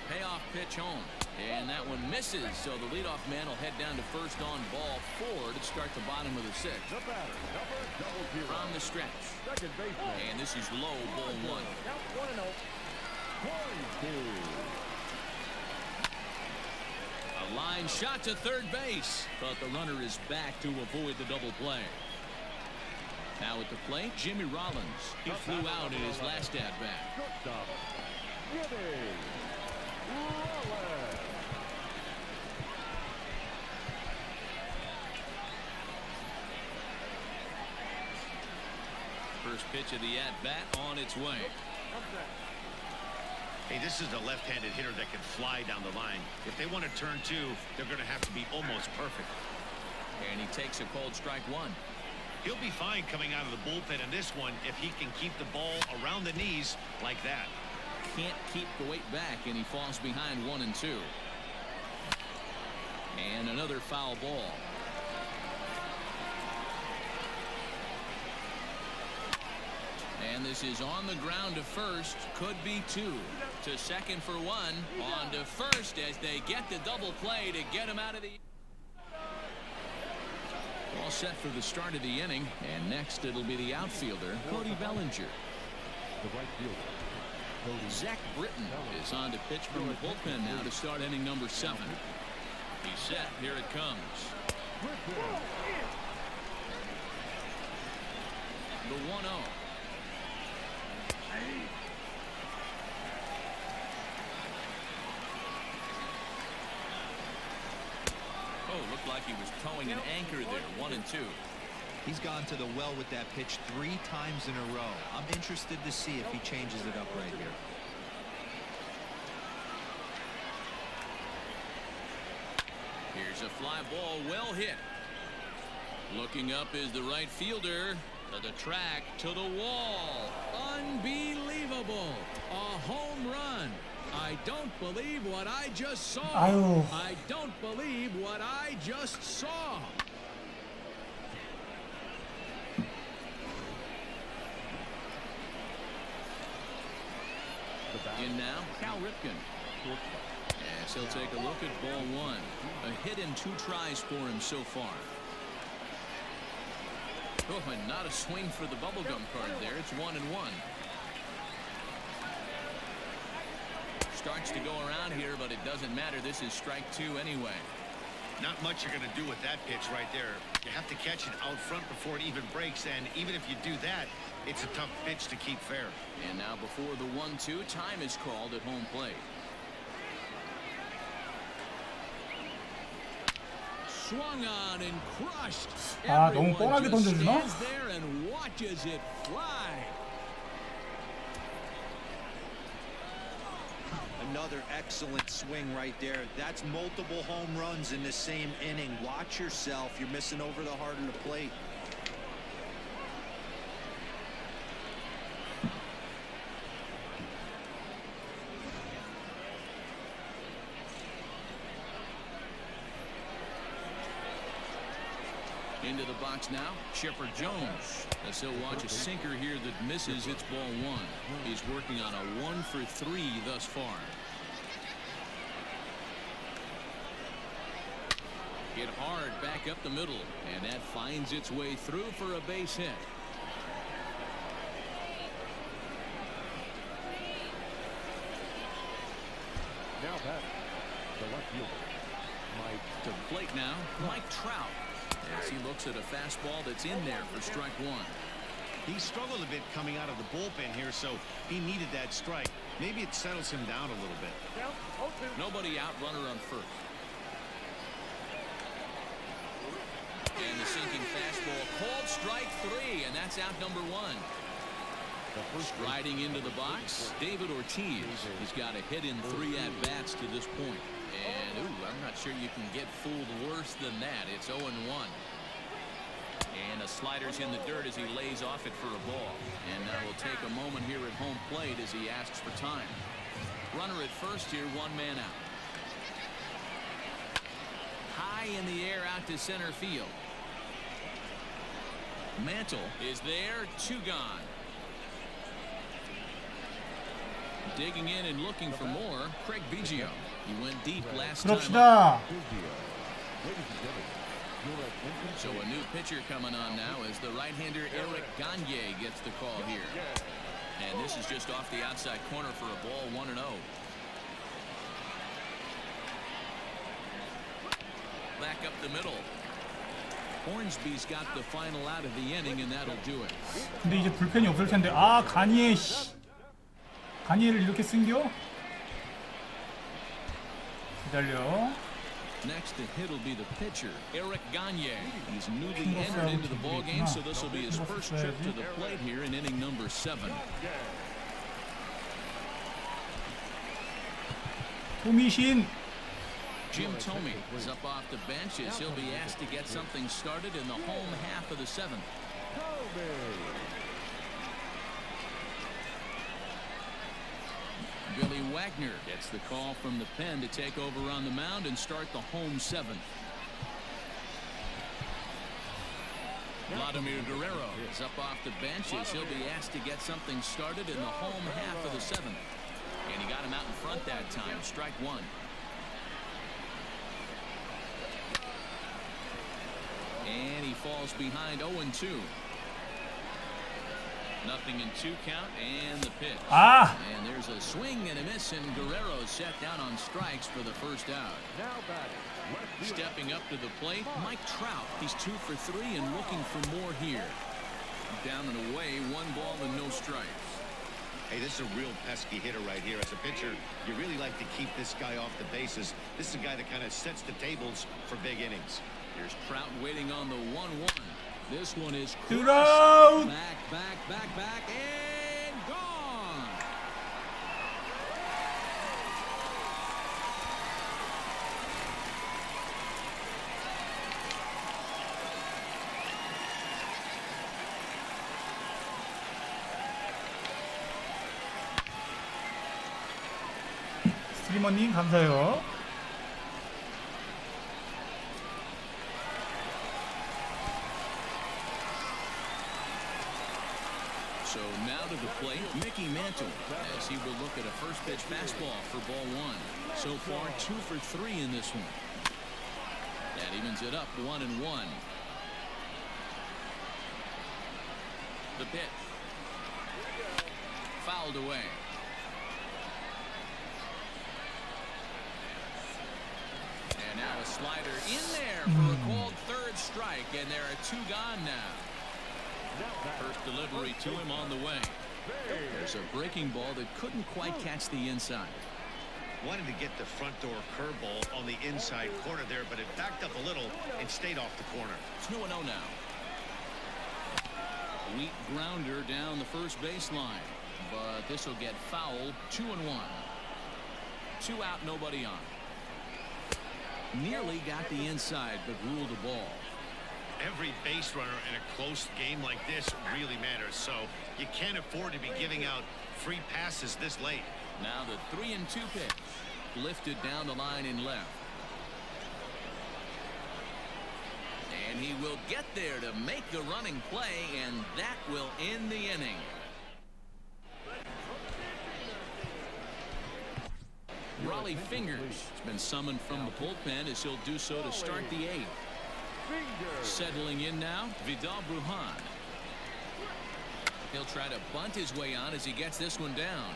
C: Payoff pitch home, and that one misses, so the leadoff man will head down to first on ball 4 to start the bottom of the 6th.
D: The batter, number 00.
C: From the stretch.
D: Second baseman.
C: And this is low, ball 1.
D: Count 1-0.
C: A line shot to third base, but the runner is back to avoid the double play. Now at the plate, Jimmy Rollins. He flew out in his last at-bat.
D: Shortstop, Jimmy Rollins.
C: First pitch of the at-bat on its way.
E: Hey, this is a left-handed hitter that can fly down the line. If they want to turn 2, they're going to have to be almost perfect.
C: And he takes a called strike 1.
E: He'll be fine coming out of the bullpen in this one if he can keep the ball around the knees like that.
C: Can't keep the weight back, and he falls behind 1 and 2. And another foul ball. And this is on the ground to first. Could be 2. To second for 1. On to first as they get the double play to get him out of the... All set for the start of the inning. And next it'll be the outfielder, Cody Bellinger.
D: The right fielder.
C: Zach Britton is on to pitch from the bullpen now to start inning number 7. He's set. Here it comes. The 1-0. Oh, looked like he was towing an anchor there. 1 and 2.
F: He's gone to the well with that pitch 3 times in a row. I'm interested to see if he changes it up right here.
C: Here's a fly ball, well hit. Looking up is the right fielder. To the track, to the wall.
G: Unbelievable. A home run. I don't believe what I just saw.
A: 아유.
G: I don't believe what I just saw.
C: In now, Cal Ripken. Yes, he'll take a look at ball one. A hit in 2 tries for him so far. Oh, and not a swing for the bubblegum card there. It's 1-1. Starts to go around here, but it doesn't matter. This is strike 2 anyway.
E: Not much you're going to do with that pitch right there. You have to catch it out front before it even breaks, and even if you do that, it's a tough pitch to keep fair.
C: And now before the 1-2, time is called at home plate.
G: Swung on and crushed.
A: 아, 너무
G: Everyone
A: 뻔하게
G: just
A: 던져주나?
G: stands there and watches it fly.
F: Another excellent swing right there. That's multiple home runs in the same inning. Watch yourself. You're missing over the heart of the plate.
C: Into the box now, Chipper Jones. As he'll watch a sinker here that misses. It's ball 1. He's working on a 1 for 3 thus far. Hit hard back up the middle, and that finds its way through for a base hit.
D: Now batting, the left fielder, Mike.
C: To the plate now, Mike Trout. As he looks at a fastball that's in there for strike 1.
E: He struggled a bit coming out of the bullpen here, so he needed that strike. Maybe it settles him down a little bit.
D: Down, 0-2.
C: Nobody out, runner on first. And the sinking fastball called strike 3, and that's out number 1.
D: The first
C: Riding into the box, David Ortiz. He's got a hit in 3 at-bats to this point. And, ooh, I'm not sure you can get fooled worse than that. It's 0-1. And a slider's in the dirt as he lays off it for a ball. And now we'll take a moment here at home plate as he asks for time. Runner at first here, 1 man out. High in the air out to center field. Mantle is there, 2 gone. Digging in and looking for more, Craig Biggio. He went deep last time up.
A: 그럽시다.
D: ladies and gentlemen, you're at Lincoln
C: So a new pitcher coming on now as the right-hander Eric Gagne gets the call here. And this is just off the outside corner for a ball, 1-0. Back up the middle. Hornsby's got the final out of the inning, and that'll do it.
A: 근데 이제 불펜이 없을 텐데. 아, 가니에 씨. 가니에를 이렇게 쓴겨? 기다려.
C: Next to hit will be the pitcher, Eric Gagne. He's newly entered into the ball game, so this will be his first trip to the plate here in inning number 7.
A: 토미신.
C: Jim Thome is up off the bench as he'll be asked to get something started in the home half of the 7th. Billy Wagner gets the call from the pen to take over on the mound and start the home 7th. Vladimir Guerrero is up off the bench as he'll be asked to get something started in the home half of the 7th. And he got him out in front that time. Strike 1. And he falls behind 0-2. Nothing in 2 count, and the pitch.
A: 아,
C: And there's a swing and a miss, and Guerrero set down on strikes for the first out.
D: Now batting, left fielder,
C: Stepping up to the plate, Mike Trout. He's 2 for 3 and looking for more here. Down and away, 1 ball and no strikes.
E: Hey, this is a real pesky hitter right here. As a pitcher, you really like to keep this guy off the bases. This is a guy that kind of sets the tables for big innings.
C: Here's Trout waiting on the 1-1. This one is
A: 드라운.
G: Back, and gone.
A: 스트리머님 감사해요.
C: So now to the plate, Mickey Mantle, as he will look at a first pitch fastball for ball one. So far, 2 for 3 in this one. That evens it up 1-1. The pitch. Fouled away. And now a slider in there for a called third strike, and there are 2 gone now. First delivery to him on the way. There's a breaking ball that couldn't quite catch the inside.
E: Wanted to get the front door curveball on the inside corner there, but it backed up a little and stayed off the corner.
C: It's 2-0 now. Weak grounder down the first baseline, but this will get fouled. 2-1. 2 out, nobody on. Nearly got the inside, but ruled the ball.
E: Every base runner in a close game like this really matters, so you can't afford to be giving out free passes this late.
C: Now the 3-2 pitch, lifted down the line in left. And he will get there to make the running play, and that will end the inning. Raleigh Fingers has been summoned from the bullpen, as he'll do so to start the 8th. Settling in now, Vidal Brujan. He'll try to bunt his way on as he gets this one down.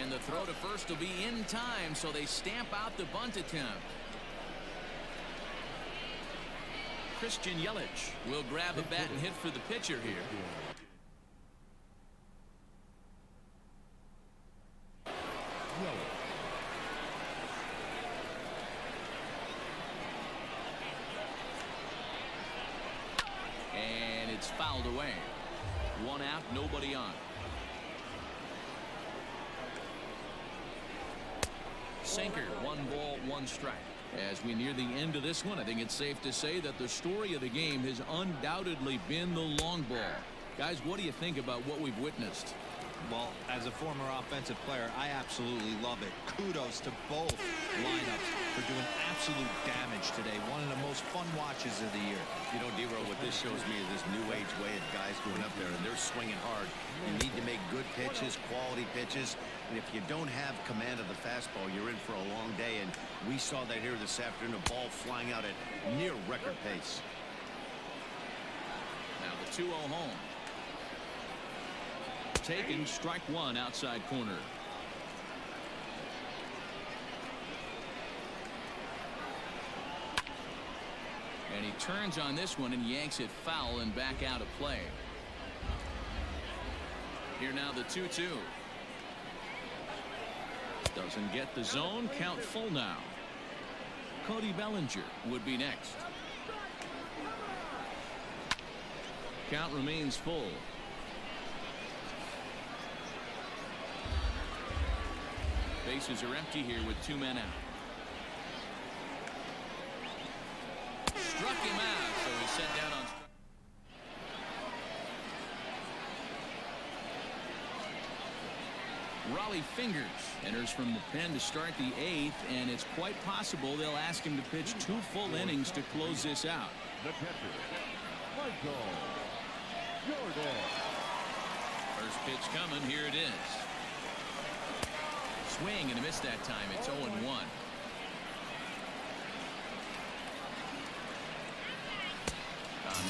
C: And the throw to first will be in time, so they stamp out the bunt attempt. Christian Yelich will grab a bat and hit for the pitcher here. And it's fouled away. 1 out, nobody on. Sinker, 1 ball, 1 strike. As we near the end of this one, I think it's safe to say that the story of the game has undoubtedly been the long ball. Guys, what do you think about what we've witnessed?
F: Well, as a former offensive player, I absolutely love it. Kudos to both lineups for doing absolute damage today. One of the most fun watches of the year.
E: You know, D-Row, what this shows me is this new age way of guys going up there, and they're swinging hard. You need to make good pitches, quality pitches, and if you don't have command of the fastball, you're in for a long day, and we saw that here this afternoon, a ball flying out at near record pace.
C: Now the 2-0 home. Taken, strike 1 outside corner. And he turns on this one and yanks it foul and back out of play. Here now the 2-2. Doesn't get the zone. Count full now. Cody Bellinger would be next. Count remains full. Bases are empty here with 2 men out. Struck him out, so he's set down on strike. Raleigh Fingers enters from the pen to start the 8th, and it's quite possible they'll ask him to pitch 2 full innings to close this out.
D: The catcher, Michael Jordan.
C: First pitch coming. Here it is. Swing and a miss that time. It's 0-1.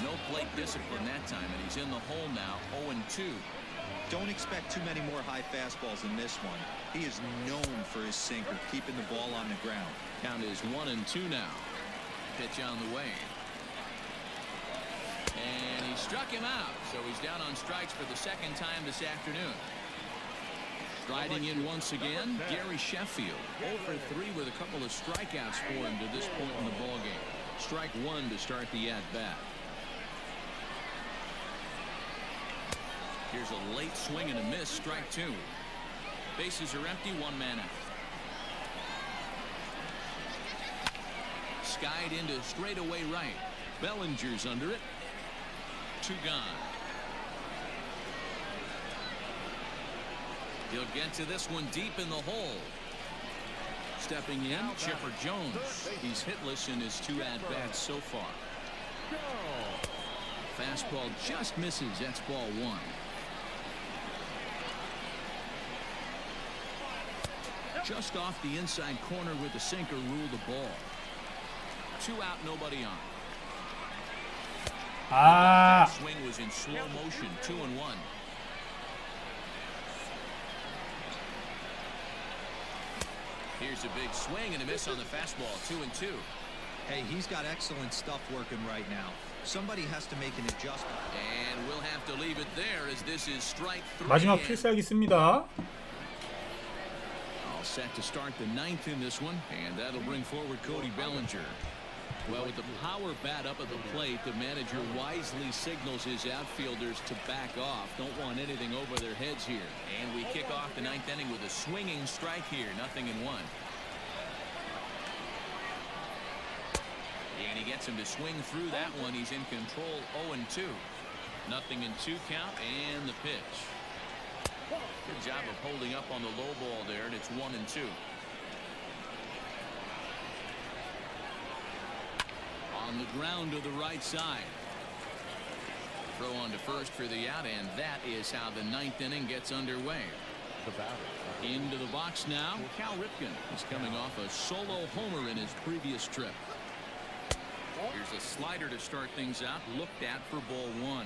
C: No plate discipline that time, and he's in the hole now. 0-2.
F: Don't expect too many more high fastballs in this one. He is known for his sinker, keeping the ball on the ground.
C: Count is 1-2 now. Pitch on the way. And he struck him out, so he's down on strikes for the 2nd time this afternoon. Riding in once again, Gary Sheffield. 0 for 3 with a couple of strikeouts for him to this point in the ballgame. Strike 1 to start the at-bat. Here's a late swing and a miss. Strike 2. Bases are empty. 1 man out. Skied into straightaway right. Bellinger's under it. 2 gone. He'll get to this one deep in the hole. Stepping in, Chipper Jones. He's hitless in his 2 at-bats so far. Fastball just misses. That's ball 1. Just off the inside corner with the sinker, ruled the ball. 2 out, nobody on.
A: 아,
C: Swing was in slow motion. 2-1. Here's a big swing and a miss on the fastball. 2-2.
F: Hey, he's got excellent stuff working right now. Somebody has to make an adjustment.
C: And we'll have to leave it there as this is strike 3.
A: 마지막 필살기 씁니다.
C: All set to start the 9th in this one, and that'll bring forward Cody Bellinger. Well, with the power bat up at the plate, the manager wisely signals his outfielders to back off. Don't want anything over their heads here. And we kick off the 9th inning with a swinging strike here, 0-1. And he gets him to swing through that one. He's in control, 0-2. 0-2 count, and the pitch. Good job of holding up on the low ball there, and it's 1-2. On the ground to the right side. Throw on to first for the out, and that is how the 9th inning gets underway. Into the box now, Cal Ripken is coming off a solo homer in his previous trip. Here's a slider to start things out, looked at for ball 1.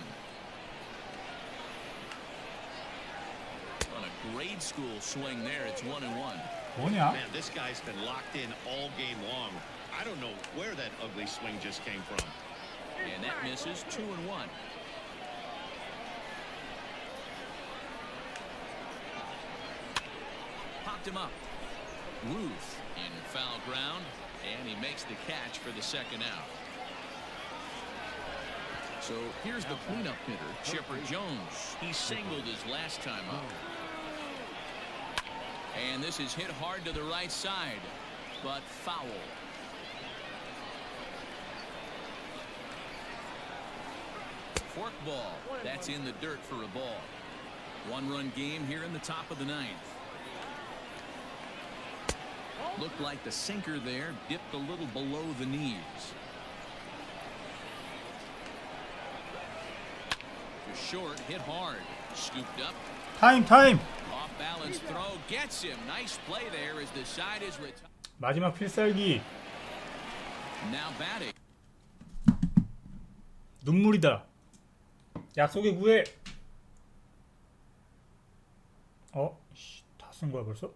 C: On a grade school swing there, it's 1-1.
A: 뭐냐?
E: Man, this guy's been locked in all game long. I don't know where that ugly swing just came from.
C: And that misses. 2-1. Popped him up. Ruth in foul ground, and he makes the catch for the 2nd out. So here's the cleanup hitter, Chipper Jones. He singled his last time up. And this is hit hard to the right side, but foul. Fork ball. That's in the dirt for a ball. 1-run game here in the top of the 9th. Looked like the sinker there dipped a little below the knees. To short, hit hard. Scooped up.
A: 타임.
C: Off balance throw gets him. Nice play there as the side is retired.
A: 마지막 필살기.
C: Now batting.
A: 눈물이다. 약속의 구애. 다 쓴 거야 벌써?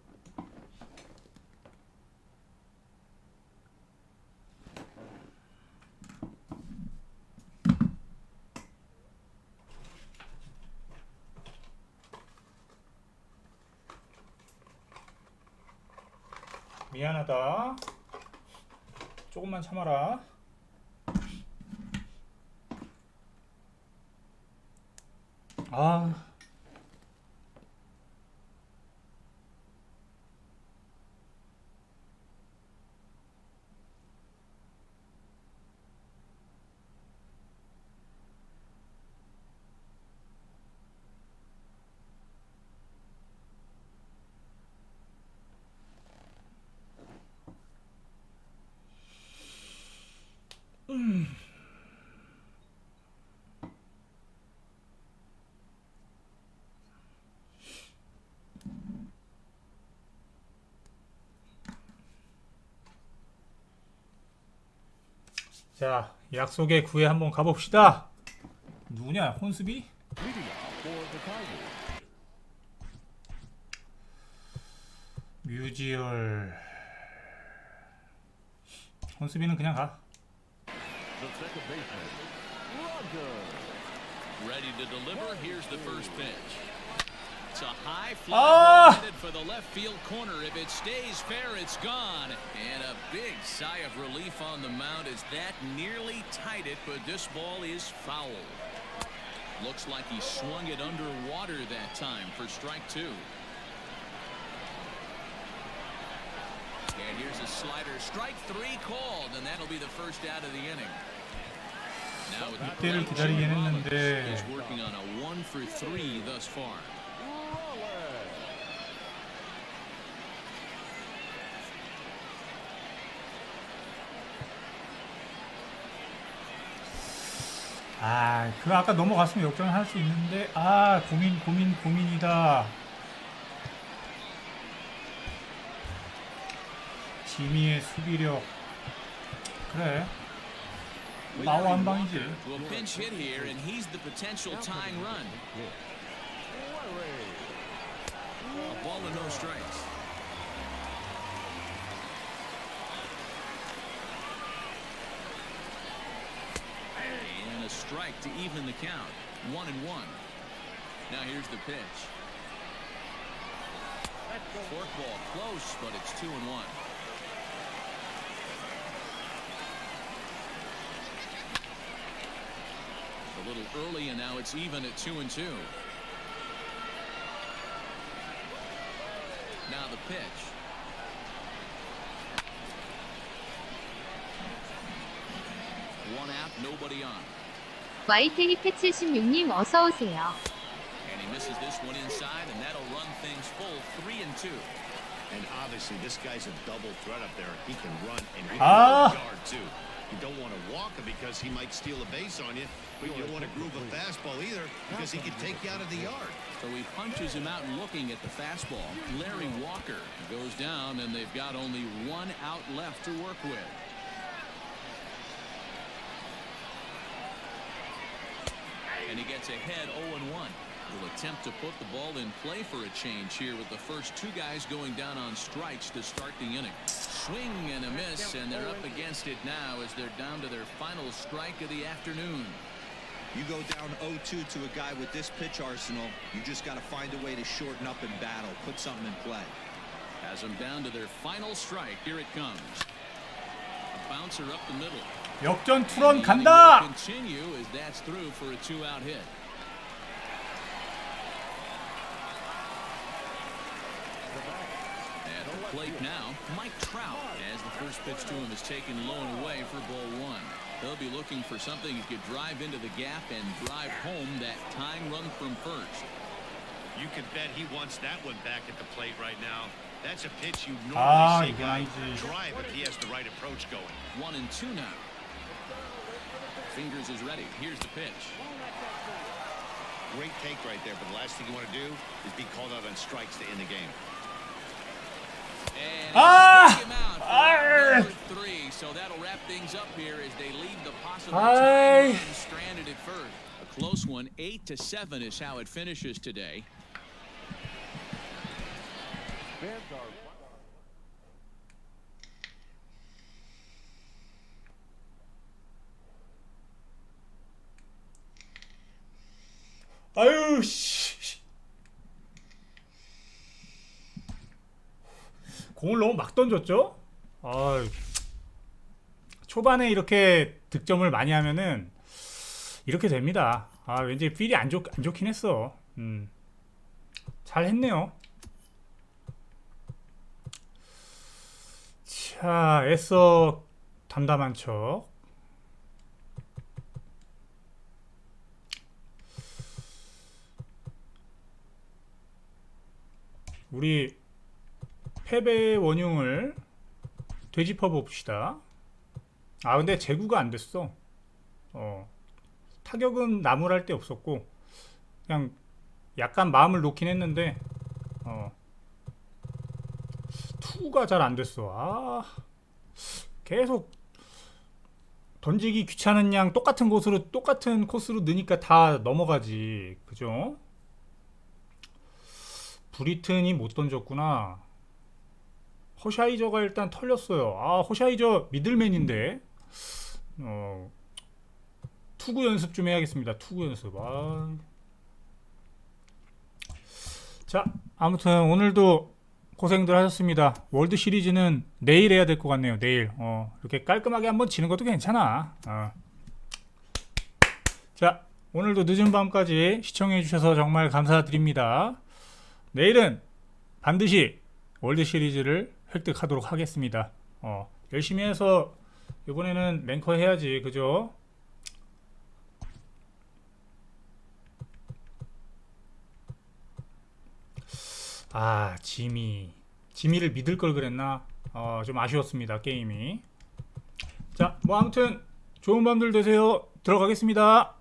A: 미안하다. 조금만 참아라. 아. 자, 약속의 구에 한번 가봅시다. 누구냐? 혼수비? 뮤지얼. 혼수비는 그냥 가.
C: Ready to deliver. Here's the first pitch. It's a high fly ball headed for the left field corner. If it stays fair, it's gone. And a big sigh of relief on the mound as that nearly tied it, but this ball is foul. Looks like he swung it underwater that time for strike 2. And here's a slider. Strike 3 called, and that'll be the first out of the inning. Now with the
A: 이때를 기다리긴 했는데
C: is working on a 1-for-3 thus far.
A: 그 아까 넘어갔으면 역전할 수 있는데 고민이다. 지미의 수비력. 그래. 마오 한 방이지.
C: Well, pinch hit here, and he's the potential tying run. A ball and no strikes. And a strike to even the count. 1-1. Now here's the pitch. Forkball close, but it's 2-1. A little early, and now it's even at 2-2. Now the pitch. One out, nobody on.
B: YTP 76님 어서오세요.
C: And he misses this one inside, and that'll run things full 3-2.
E: And obviously, this guy's a double threat up there. He can run and he can
A: Ah.
E: go yard too. You don't want to walk him because he might steal a base on you, but you don't want to groove a fastball either because he can take you out of the yard.
C: So he punches him out looking at the fastball. Larry Walker goes down, and they've got only one out left to work with. And he gets ahead 0-1. Will attempt to put the ball in play for a change here with the first two guys going down on strikes to start the inning. Swing and a miss, and they're up against it now as they're down to their final strike of the afternoon.
F: You go down 0-2 to a guy with this pitch arsenal, you just got to find a way to shorten up in battle, put something in play.
C: Has them down to their final strike. Here it comes. A bouncer up the middle.
A: 역전
C: The
A: 투런
C: inning
A: 간다.
C: will continue as that's through for a 2-out hit. At the plate now, Mike Trout, as the first pitch to him is taken low and away for ball one. He'll be looking for something he could drive into the gap and drive home that tying run from first.
E: You can bet he wants that one back at the plate right now. That's a pitch you
A: Ah,
E: normally see a guy
A: 이거 아니지.
E: drive if he has the right approach going.
C: 1-2 now. Fingers is ready. Here's the pitch.
E: Great take right there, but the last thing you want to do is be called out on strikes to end the game.
C: And
A: Ah!
C: struck him out for
A: Ah!
C: number 3. So that'll wrap things up here as they leave the possible
A: Ay.
C: tying run stranded at first. A close one, 8-7 is how it finishes today.
D: Fans are
A: 아유 씨. 공을 너무 막 던졌죠? 초반에 이렇게 득점을 많이 하면은 이렇게 됩니다. 왠지 필이 안 좋긴 했어. 잘 했네요. 자, 애써 담담한 척. 우리 패배의 원흉을 되짚어 봅시다. 근데 제구가 안 됐어. 타격은 나무랄 데 없었고 그냥 약간 마음을 놓긴 했는데 투구가 잘 안 됐어. 계속 던지기 귀찮은 양 똑같은 코스로 넣으니까 다 넘어가지. 그죠? 브리튼이 못 던졌구나. 허샤이저가 일단 털렸어요. 허샤이저 미들맨인데 투구 연습 좀 해야겠습니다. 투구 연습. 자, 아무튼 오늘도 고생들 하셨습니다. 월드 시리즈는 내일 해야 될 것 같네요. 내일 이렇게 깔끔하게 한번 지는 것도 괜찮아. 자, 오늘도 늦은 밤까지 시청해 주셔서 정말 감사드립니다. 내일은 반드시 월드 시리즈를 획득하도록 하겠습니다. 열심히 해서 이번에는 랭커 해야지. 그죠? 지미를 믿을 걸 그랬나? 좀 아쉬웠습니다. 게임이. 자, 뭐 아무튼 좋은 밤들 되세요. 들어가겠습니다.